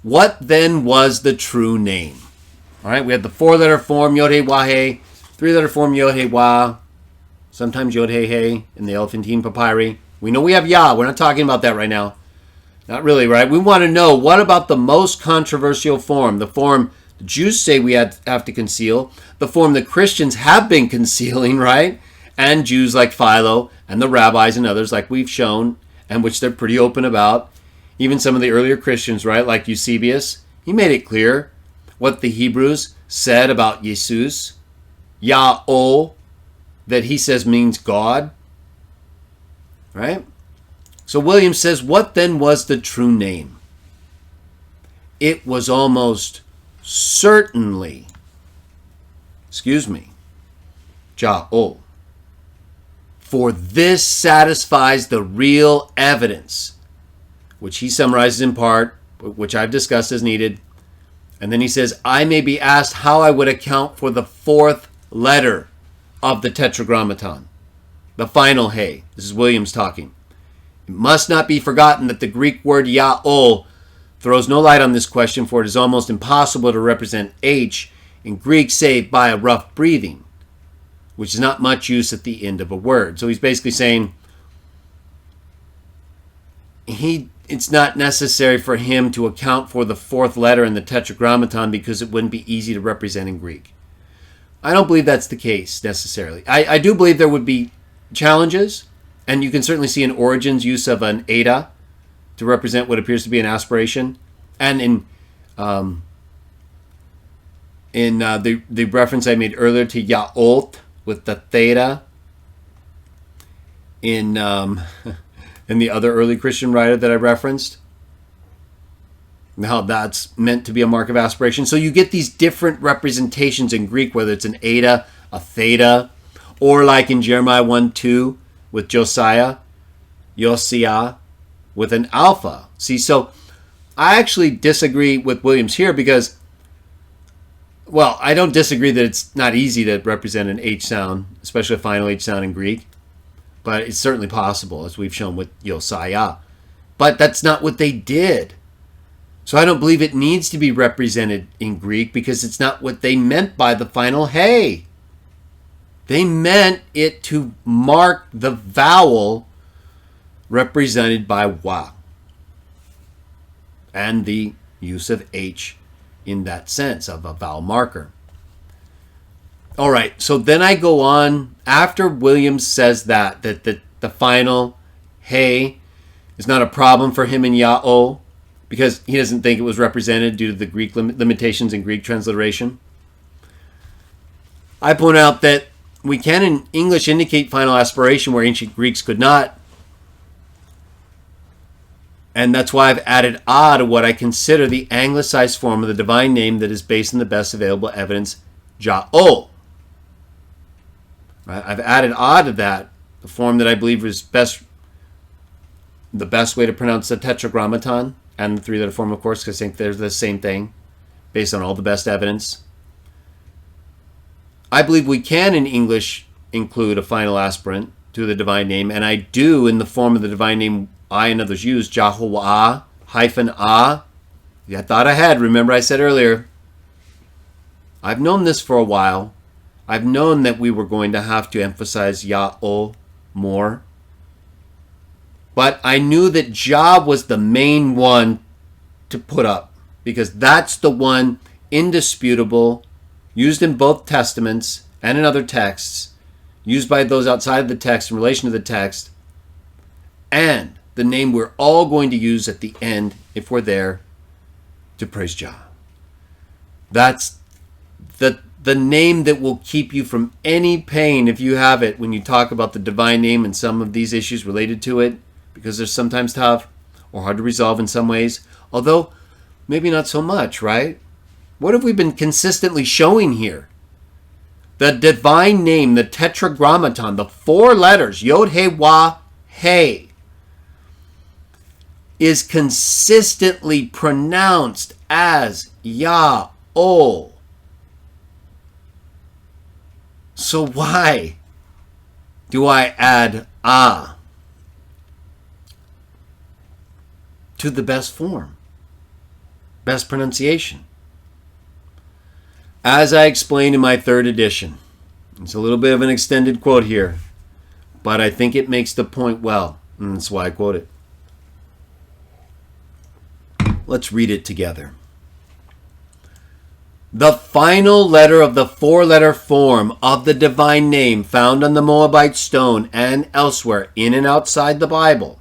What then was the true name? All right, we have the 4-letter form, Yod He Wah He, 3-letter form, Yod He Wah, sometimes Yod He He in the Elephantine papyri. We know we have Yah. We're not talking about that right now. Not really, right? We want to know, what about the most controversial form? The form the Jews say we have to conceal, the form the Christians have been concealing, right? And Jews like Philo and the rabbis and others, like we've shown, and which they're pretty open about. Even some of the earlier Christians, right, like Eusebius, he made it clear what the Hebrews said about Jesus, Yah-O, that he says means God, right? So Williams says, what then was the true name? It was almost certainly, Jah-O. For this satisfies the real evidence, which he summarizes in part, which I've discussed as needed. And then he says, I may be asked how I would account for the 4th letter of the Tetragrammaton, the final He. This is Williams talking. It must not be forgotten that the Greek word Yah-O throws no light on this question, for it is almost impossible to represent H in Greek save by a rough breathing, which is not much use at the end of a word. So he's basically saying it's not necessary for him to account for the 4th letter in the Tetragrammaton because it wouldn't be easy to represent in Greek. I don't believe that's the case necessarily. I do believe there would be challenges, and you can certainly see in Origen's use of an eta to represent what appears to be an aspiration, and in the reference I made earlier to Ya'ot with the theta in the other early Christian writer that I referenced, how that's meant to be a mark of aspiration. So you get these different representations in Greek, whether it's an eta, a theta, or like in Jeremiah 1:2 with Josiah with an alpha. See, so I actually disagree with Williams here because, well, I don't disagree that it's not easy to represent an H sound, especially a final H sound in Greek, but it's certainly possible, as we've shown with Josiah. But that's not what they did. So I don't believe it needs to be represented in Greek because it's not what they meant by the final hey. They meant it to mark the vowel represented by wa and the use of H in that sense of a vowel marker. All right, so then I go on after Williams says that the final hey is not a problem for him in Ya'o because he doesn't think it was represented due to the Greek limitations in Greek transliteration. I point out that we can in English indicate final aspiration where ancient Greeks could not. And that's why I've added "ah" to what I consider the anglicized form of the divine name that is based on the best available evidence, "Jah-o." Right? I've added "ah" to that, the form that I believe is the best way to pronounce the Tetragrammaton, and the three-letter form, of course, because I think they're the same thing, based on all the best evidence. I believe we can in English include a final aspirant to the divine name, and I do in the form of the divine name I and others use, Jehovah -ah. Yeah, I thought I had. Remember I said earlier, I've known this for a while. I've known that we were going to have to emphasize Yah-o more. But I knew that Jah was the main one to put up, because that's the one indisputable, used in both testaments and in other texts, used by those outside of the text in relation to the text, and the name we're all going to use at the end, if we're there, to praise Jah. That's the name that will keep you from any pain, if you have it, when you talk about the divine name and some of these issues related to it, because they're sometimes tough or hard to resolve in some ways, although maybe not so much, right? What have we been consistently showing here? The divine name, the Tetragrammaton, the 4 letters, Yod, He, Wah, He, is consistently pronounced as Yah-o. So why do I add "ah" to the best form, best pronunciation? As I explained in my 3rd edition, it's a little bit of an extended quote here, but I think it makes the point well, and that's why I quote it. Let's read it together. The final letter of the 4-letter form of the divine name found on the Moabite stone and elsewhere in and outside the Bible,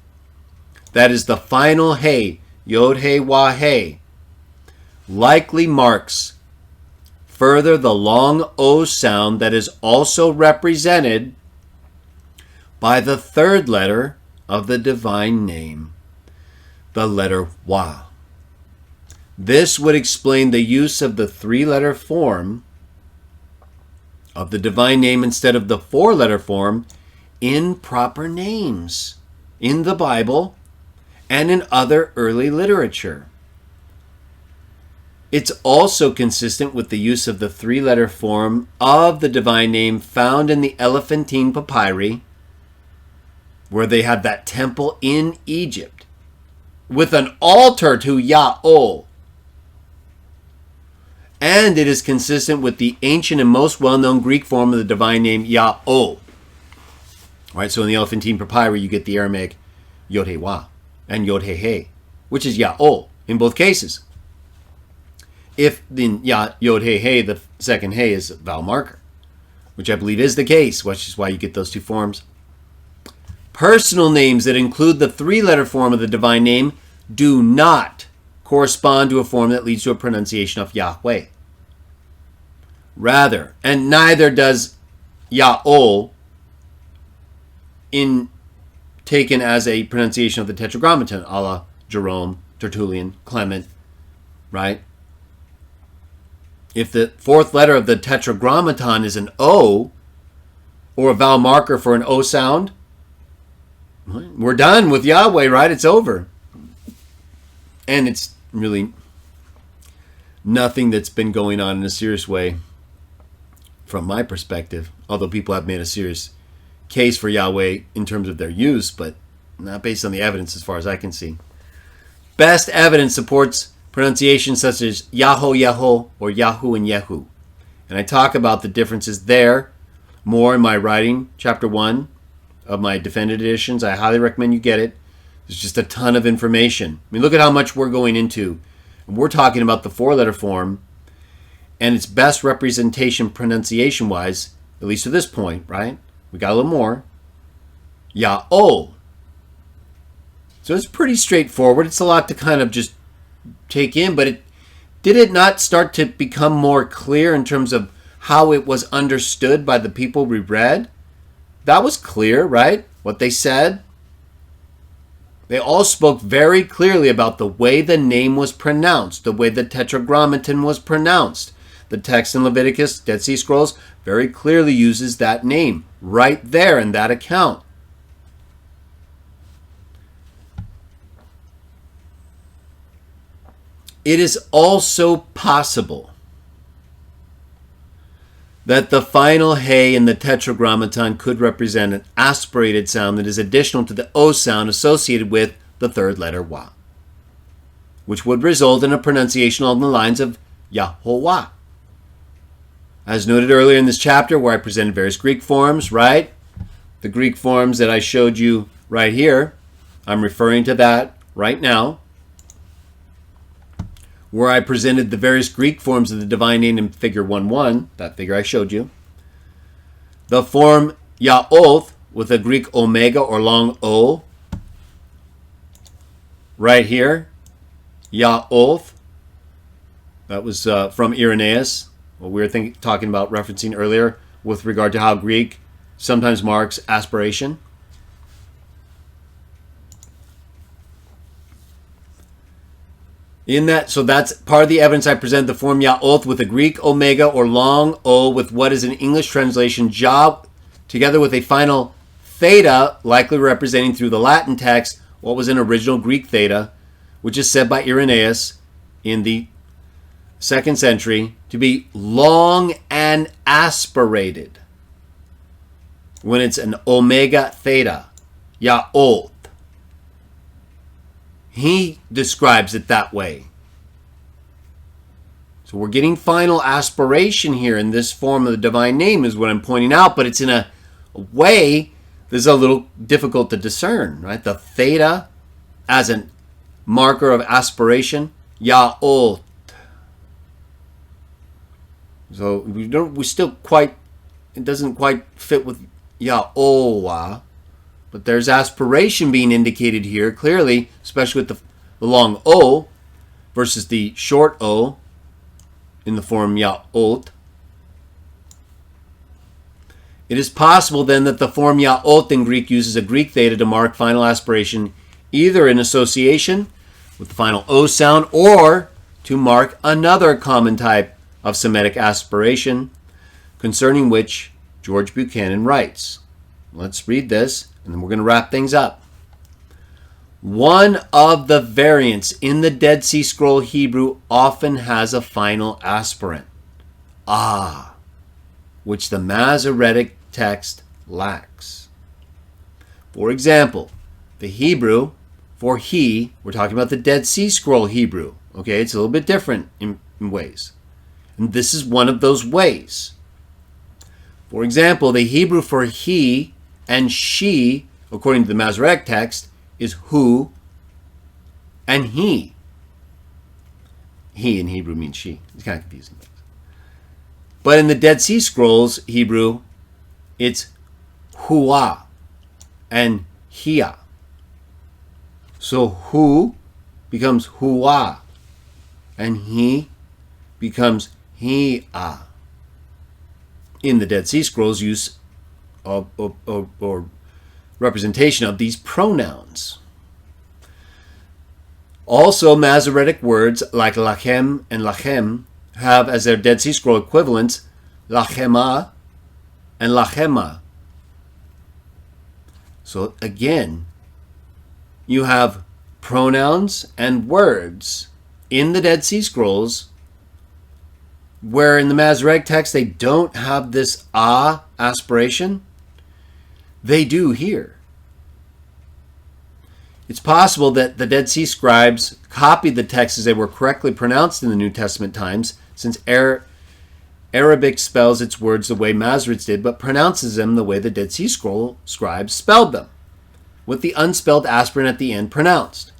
that is the final He, Yod, He, Wah, He, likely marks further the long O sound that is also represented by the 3rd letter of the divine name, the letter Wah. This would explain the use of the 3-letter form of the divine name instead of the 4-letter form in proper names in the Bible and in other early literature. It's also consistent with the use of the 3-letter form of the divine name found in the Elephantine papyri, where they had that temple in Egypt with an altar to Yah-o. And it is consistent with the ancient and most well-known Greek form of the divine name Yah-o. All right, so in the Elephantine papyri, you get the Aramaic Yod, He, Wah and Yod, He, He, which is Yah-o in both cases. If in Yod, He, He, the second He is a vowel marker, which I believe is the case, which is why you get those 2 forms. Personal names that include the 3-letter form of the divine name do not correspond to a form that leads to a pronunciation of Yahweh. Rather, and neither does Yah-o in taken as a pronunciation of the Tetragrammaton, a la Jerome, Tertullian, Clement, right? If the 4th letter of the Tetragrammaton is an O, or a vowel marker for an O sound, we're done with Yahweh, right? It's over. And it's really nothing that's been going on in a serious way from my perspective, although people have made a serious case for Yahweh in terms of their use, but not based on the evidence as far as I can see. Best evidence supports pronunciations such as Yaho, Yaho, or Yahu and Yehu. And I talk about the differences there more in my writing, chapter 1 of my defended editions. I highly recommend you get it. There's just a ton of information. I mean, look at how much we're going into. We're talking about the 4-letter form and its best representation pronunciation-wise, at least to this point, right? We got a little more. Yah-o. So it's pretty straightforward. It's a lot to kind of just take in, but did it not start to become more clear in terms of how it was understood by the people we read, that was clear, right? What they said. They all spoke very clearly about the way the name was pronounced, the way the Tetragrammaton was pronounced. The text in Leviticus, Dead Sea Scrolls, very clearly uses that name right there in that account. It is also possible that the final hey in the Tetragrammaton could represent an aspirated sound that is additional to the O sound associated with the third letter Wa, which would result in a pronunciation along the lines of Yahovah. As noted earlier in this chapter where I presented various Greek forms, right? The Greek forms that I showed you right here, I'm referring to that right now, where I presented the various Greek forms of the divine name in figure 1-1, that figure I showed you. The form Ya'oth with a Greek omega or long O, right here, Ya'oth, that was from Irenaeus, what we were talking about referencing earlier with regard to how Greek sometimes marks aspiration. So that's part of the evidence I present, the form Ya'oth with a Greek omega or long O with what is an English translation Jah, together with a final theta, likely representing through the Latin text what was an original Greek theta, which is said by Irenaeus in the 2nd century to be long and aspirated when it's an omega theta, Ya'oth. He describes it that way. So we're getting final aspiration here in this form of the divine name is what I'm pointing out, but it's in a way that's a little difficult to discern, right? The theta as a marker of aspiration, Ya'oth. So it doesn't quite fit with Yahovah. But there's aspiration being indicated here clearly, especially with the long O versus the short O in the form Ya'oth. It is possible then that the form Ya'oth in Greek uses a Greek theta to mark final aspiration either in association with the final O sound or to mark another common type of Semitic aspiration concerning which George Buchanan writes. Let's read this, and then we're going to wrap things up. One of the variants in the Dead Sea Scroll Hebrew often has a final aspirant, which the Masoretic text lacks. For example, the Hebrew for he, we're talking about the Dead Sea Scroll Hebrew. Okay, it's a little bit different in ways. And this is one of those ways. For example, the Hebrew for he and she, according to the Masoretic text, is who and he. He in Hebrew means she. It's kind of confusing. But in the Dead Sea Scrolls Hebrew, it's huah and hia. So who becomes huah and he becomes hia. In the Dead Sea Scrolls, use or representation of these pronouns. Also, Masoretic words like lachem and lachem have as their Dead Sea Scroll equivalents lachema and lachema. So again, you have pronouns and words in the Dead Sea Scrolls where in the Masoretic text they don't have this aspiration. They do here. It's possible that the Dead Sea scribes copied the texts as they were correctly pronounced in the New Testament times, since Arabic spells its words the way Masoretes did, but pronounces them the way the Dead Sea Scroll scribes spelled them, with the unspelled aspirant at the end pronounced.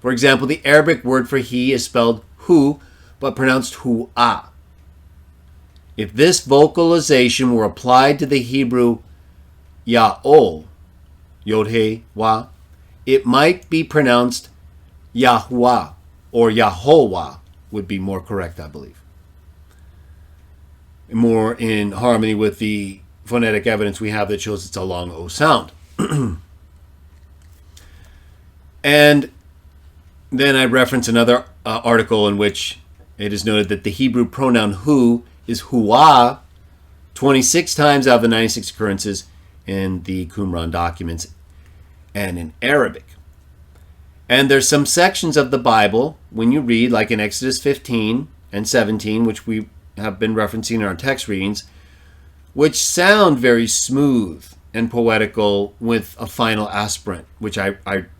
For example, the Arabic word for he is spelled hu, but pronounced hu-ah. If this vocalization were applied to the Hebrew Ya'ol, Yod-He-Wa, it might be pronounced Yahuwah, or Yahovah would be more correct, I believe. more in harmony with the phonetic evidence we have that shows it's a long O sound. And then I reference another article in which it is noted that the Hebrew pronoun hu is huwa 26 times out of the 96 occurrences in the Qumran documents and in Arabic. And there's some sections of the Bible, when you read, like in Exodus 15 and 17, which we have been referencing in our text readings, which sound very smooth and poetical with a final aspirant, which I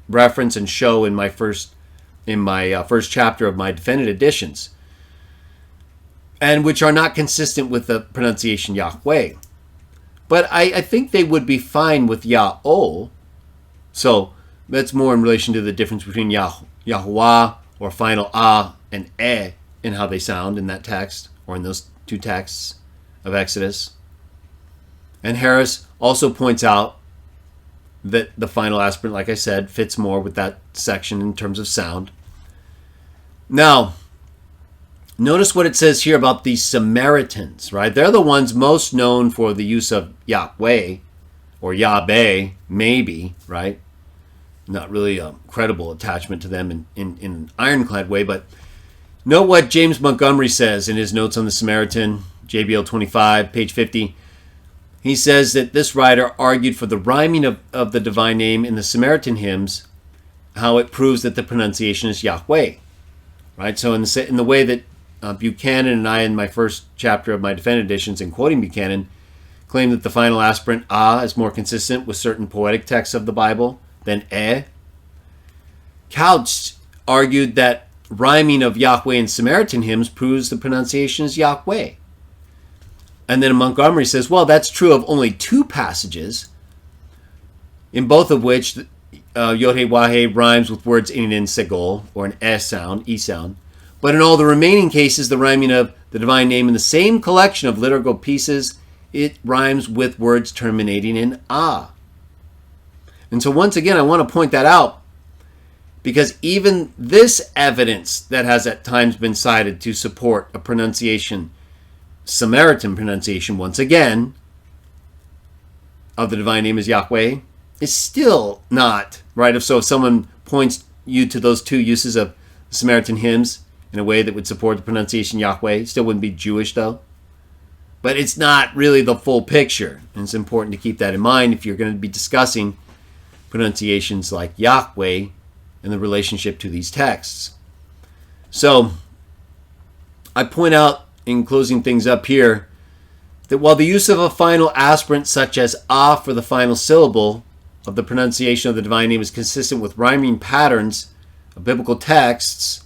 reference and show in my first chapter of my defended editions, and which are not consistent with the pronunciation Yahweh. But I think they would be fine with Yah-O. So that's more in relation to the difference between Yahuwah or final A and E in how they sound in that text, or in those two texts of Exodus. And Harris also points out that the final aspirant, like I said, fits more with that section in terms of sound. Now, notice what it says here about the Samaritans, right? They're the ones most known for the use of Yahweh, or Yahweh, maybe, right? Not really a credible attachment to them in an ironclad way, but note what James Montgomery says in his notes on the Samaritan, JBL 25, page 50. He says that this writer argued for the rhyming of the divine name in the Samaritan hymns, how it proves that the pronunciation is Yahweh, right? So in the way that Buchanan and I, in my first chapter of my defended editions, in quoting Buchanan, claim that the final aspirant ah is more consistent with certain poetic texts of the Bible than Couch argued that rhyming of Yahweh in Samaritan hymns proves the pronunciation is Yahweh. And then Montgomery says, well, that's true of only two passages, in both of which Yod-Heh-Wah-Heh rhymes with words ending in segol, or an E sound. But in all the remaining cases, the rhyming of the divine name in the same collection of liturgical pieces, it rhymes with words terminating in ah. And so once again, I want to point that out, because even this evidence that has at times been cited to support a pronunciation, Samaritan pronunciation, once again, of the divine name as Yahweh, is still not right. So if someone points you to those two uses of Samaritan hymns in a way that would support the pronunciation Yahweh, still wouldn't be Jewish though. But it's not really the full picture, and it's important to keep that in mind if you're going to be discussing pronunciations like Yahweh and the relationship to these texts. So I point out, in closing things up here, that while the use of a final aspirant such as ah for the final syllable of the pronunciation of the divine name is consistent with rhyming patterns of biblical texts,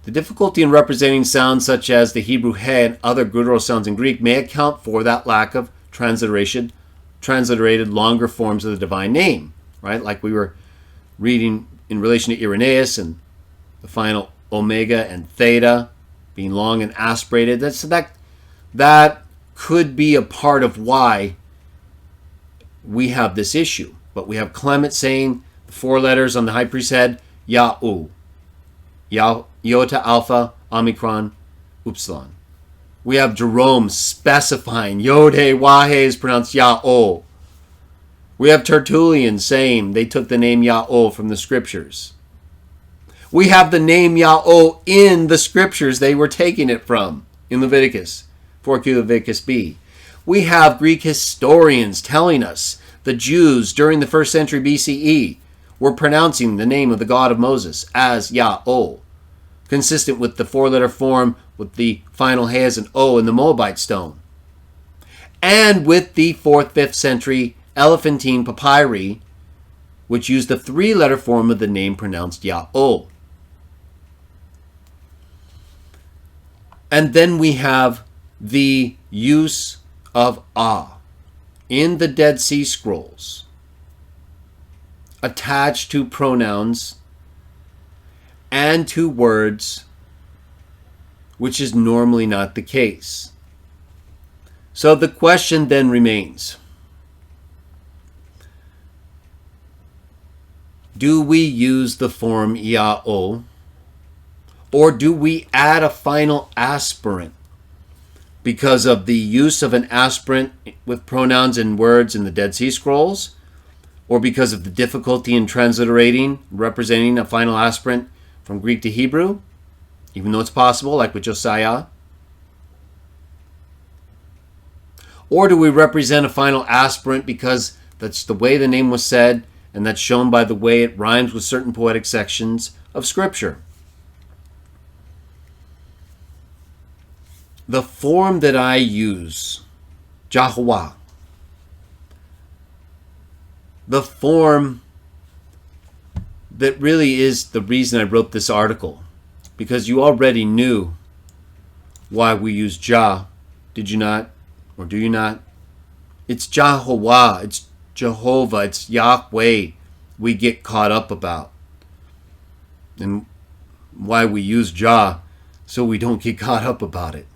the difficulty in representing sounds such as the Hebrew he and other guttural sounds in Greek may account for that lack of transliterated longer forms of the divine name, right? Like we were reading in relation to Irenaeus and the final omega and theta being long and aspirated. That could be a part of why we have this issue. But we have Clement saying the four letters on the high priest's head, Ya'u, Iota, Alpha, Omicron, Upsilon. We have Jerome specifying Yod-Heh-Wah-Heh is pronounced Ya'o. We have Tertullian saying they took the name Ya'o from the scriptures. We have the name Yahweh in the scriptures they were taking it from in Leviticus, 4Q Leviticus B. We have Greek historians telling us the Jews during the 1st century BCE were pronouncing the name of the God of Moses as Yahweh, consistent with the four-letter form with the final he as an O in the Moabite stone, and with the 4th, 5th century Elephantine papyri, which used the three-letter form of the name pronounced Yahweh. And then we have the use of ah in the Dead Sea Scrolls attached to pronouns and to words, which is normally not the case. So the question then remains, do we use the form Yahweh, or do we add a final aspirant because of the use of an aspirant with pronouns and words in the Dead Sea Scrolls, or because of the difficulty in transliterating, representing a final aspirant from Greek to Hebrew, even though it's possible, like with Josiah? Or do we represent a final aspirant because that's the way the name was said, and that's shown by the way it rhymes with certain poetic sections of Scripture? The form that I use, Jehovah, the form that really is the reason I wrote this article, because you already knew why we use Jah, did you not? Or do you not? It's Jehovah, it's Jehovah, it's Yahweh we get caught up about. And why we use Jah, so we don't get caught up about it.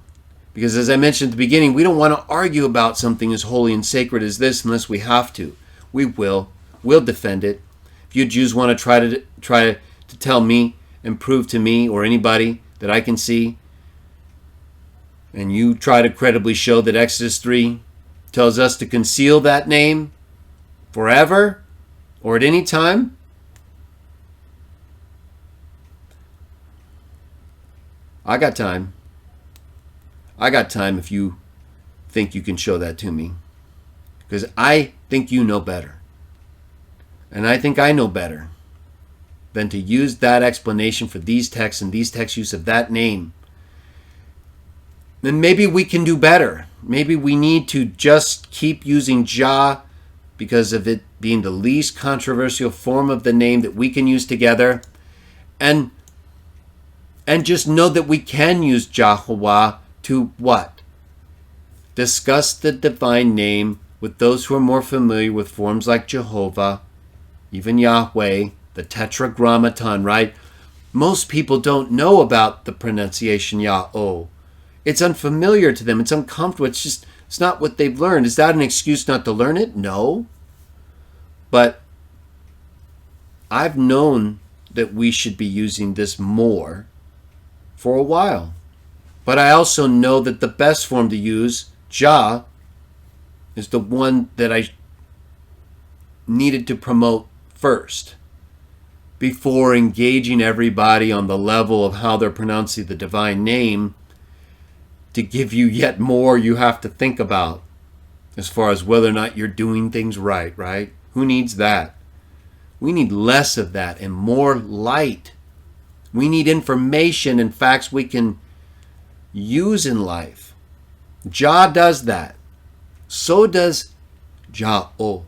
Because as I mentioned at the beginning, we don't want to argue about something as holy and sacred as this unless we have to. We will. We'll defend it. If you Jews want to try to tell me and prove to me or anybody that I can see, and you try to credibly show that Exodus 3 tells us to conceal that name forever or at any time, I got time. I got time if you think you can show that to me. Because I think you know better. And I think I know better than to use that explanation for these texts and these texts' use of that name. Then maybe we can do better. Maybe we need to just keep using Jah because of it being the least controversial form of the name that we can use together. And just know that we can use Jehovah to what? Discuss the divine name with those who are more familiar with forms like Jehovah, even Yahweh, the Tetragrammaton, right? Most people don't know about the pronunciation Yah-O. It's unfamiliar to them. It's uncomfortable. It's not what they've learned. Is that an excuse not to learn it? No. But I've known that we should be using this more for a while. But I also know that the best form to use, Jah, is the one that I needed to promote first before engaging everybody on the level of how they're pronouncing the divine name to give you yet more you have to think about as far as whether or not you're doing things right? Who needs that? We need less of that and more light. We need information and facts we can use in life. Jah does that. So does Jah-O.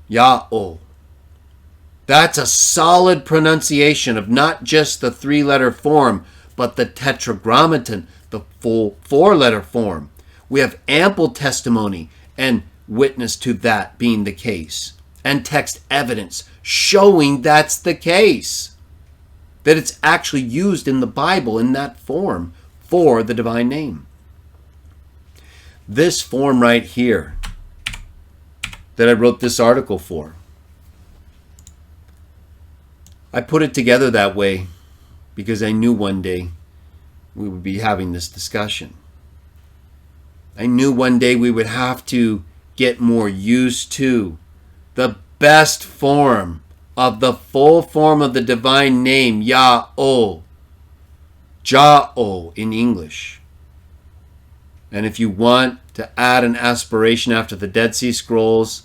Yah-O. That's a solid pronunciation of not just the three-letter form, but the Tetragrammaton, the full four-letter form. We have ample testimony and witness to that being the case, and text evidence showing that's the case, that it's actually used in the Bible in that form for the divine name. This form right here that I wrote this article for, I put it together that way because I knew one day we would be having this discussion. I knew one day we would have to get more used to the best form of the full form of the divine name, Yah-O, Jah-O in English. And if you want to add an aspiration after the Dead Sea Scrolls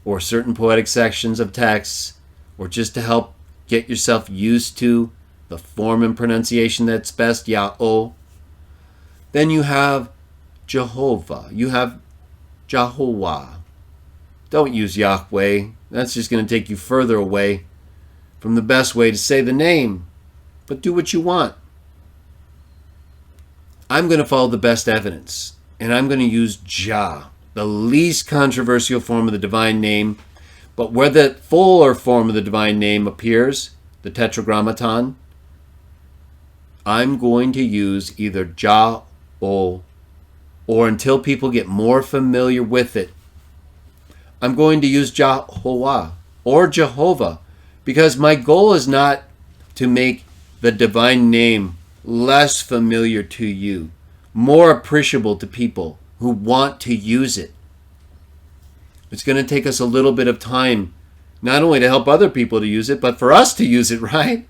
or certain poetic sections of texts, or just to help get yourself used to the form and pronunciation that's best, Yah-O, then you have Jehovah. You have Jehovah. Don't use Yahweh. That's just going to take you further away from the best way to say the name. But do what you want. I'm going to follow the best evidence, and I'm going to use Jah, the least controversial form of the divine name. But where the fuller form of the divine name appears, the Tetragrammaton, I'm going to use either Jah-O, or until people get more familiar with it, I'm going to use Jehovah or Jehovah, because my goal is not to make the divine name less familiar to you. more appreciable to people who want to use it. It's going to take us a little bit of time, not only to help other people to use it, but for us to use it, right?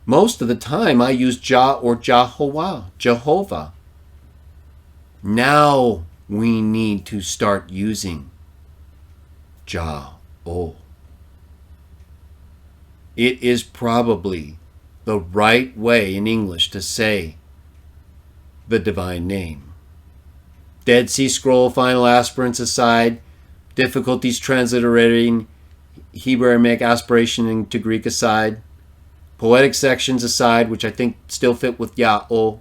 Most of the time I use Jah or Jehovah. Now we need to start using Jah. It is probably the right way in English to say the divine name. Dead Sea Scroll final aspirants aside, difficulties transliterating Hebrew Aramaic aspiration into Greek aside, poetic sections aside, which I think still fit with Yah-oh,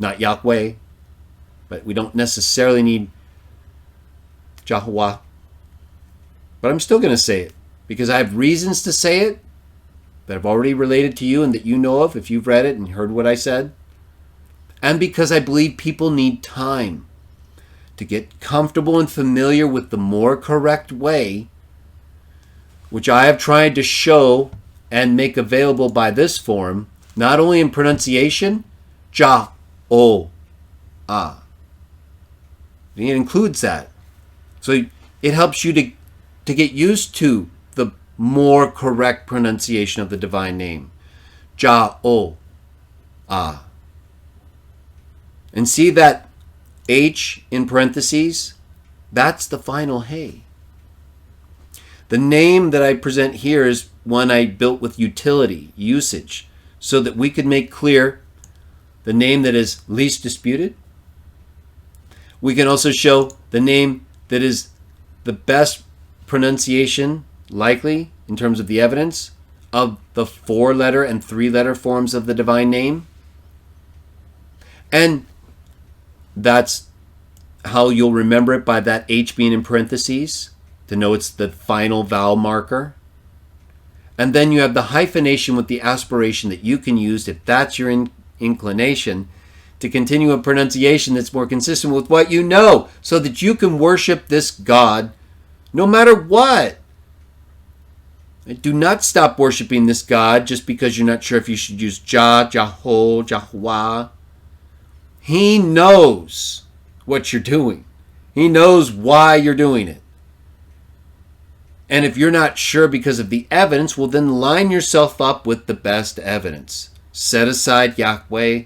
not Yahweh, but we don't necessarily need Jehovah. But I'm still going to say it because I have reasons to say it that I've already related to you and that you know of if you've read it and heard what I said. And because I believe people need time to get comfortable and familiar with the more correct way, which I have tried to show and make available by this form, not only in pronunciation, Jah-oh-ah. It includes that. So it helps you to get used to the more correct pronunciation of the divine name. Jah-oh-ah. And see that H in parentheses? That's the final hey. The name that I present here is one I built with utility, usage, so that we could make clear the name that is least disputed. We can also show the name that is the best pronunciation, likely, in terms of the evidence, of the 4-letter and 3-letter forms of the divine name. And that's how you'll remember it, by that H being in parentheses, to know it's the final vowel marker. And then you have the hyphenation with the aspiration that you can use, if that's your inclination, to continue a pronunciation that's more consistent with what you know, so that you can worship this God no matter what. Do not stop worshiping this God just because you're not sure if you should use Jah, Jaho, Jahuah. He knows what you're doing. He knows why you're doing it. And if you're not sure because of the evidence, well, then line yourself up with the best evidence. Set aside Yahweh.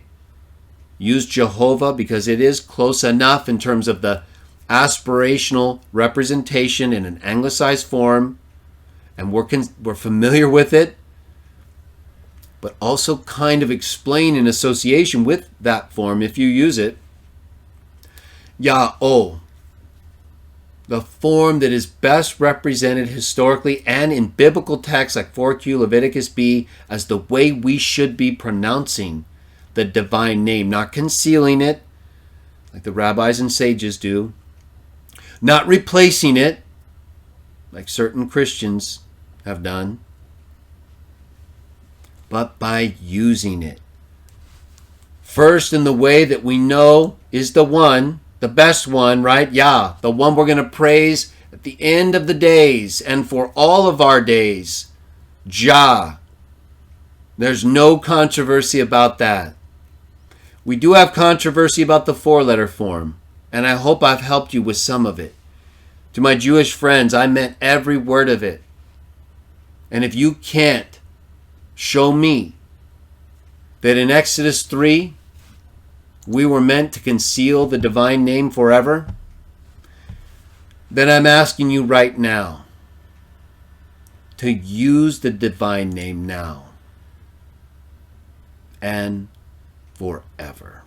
Use Jehovah because it is close enough in terms of the aspirational representation in an anglicized form. And we're familiar with it. But also kind of explain in association with that form, if you use it, Yah-oh, the form that is best represented historically and in biblical texts like 4Q, Leviticus B, as the way we should be pronouncing the divine name, not concealing it like the rabbis and sages do, not replacing it like certain Christians have done, but by using it. First, in the way that we know is the one, the best one, right? Yah, the one we're going to praise at the end of the days and for all of our days. Jah. There's no controversy about that. We do have controversy about the 4-letter form, and I hope I've helped you with some of it. To my Jewish friends, I meant every word of it. And if you can't show me that in Exodus 3, we were meant to conceal the divine name forever, then I'm asking you right now to use the divine name now and forever.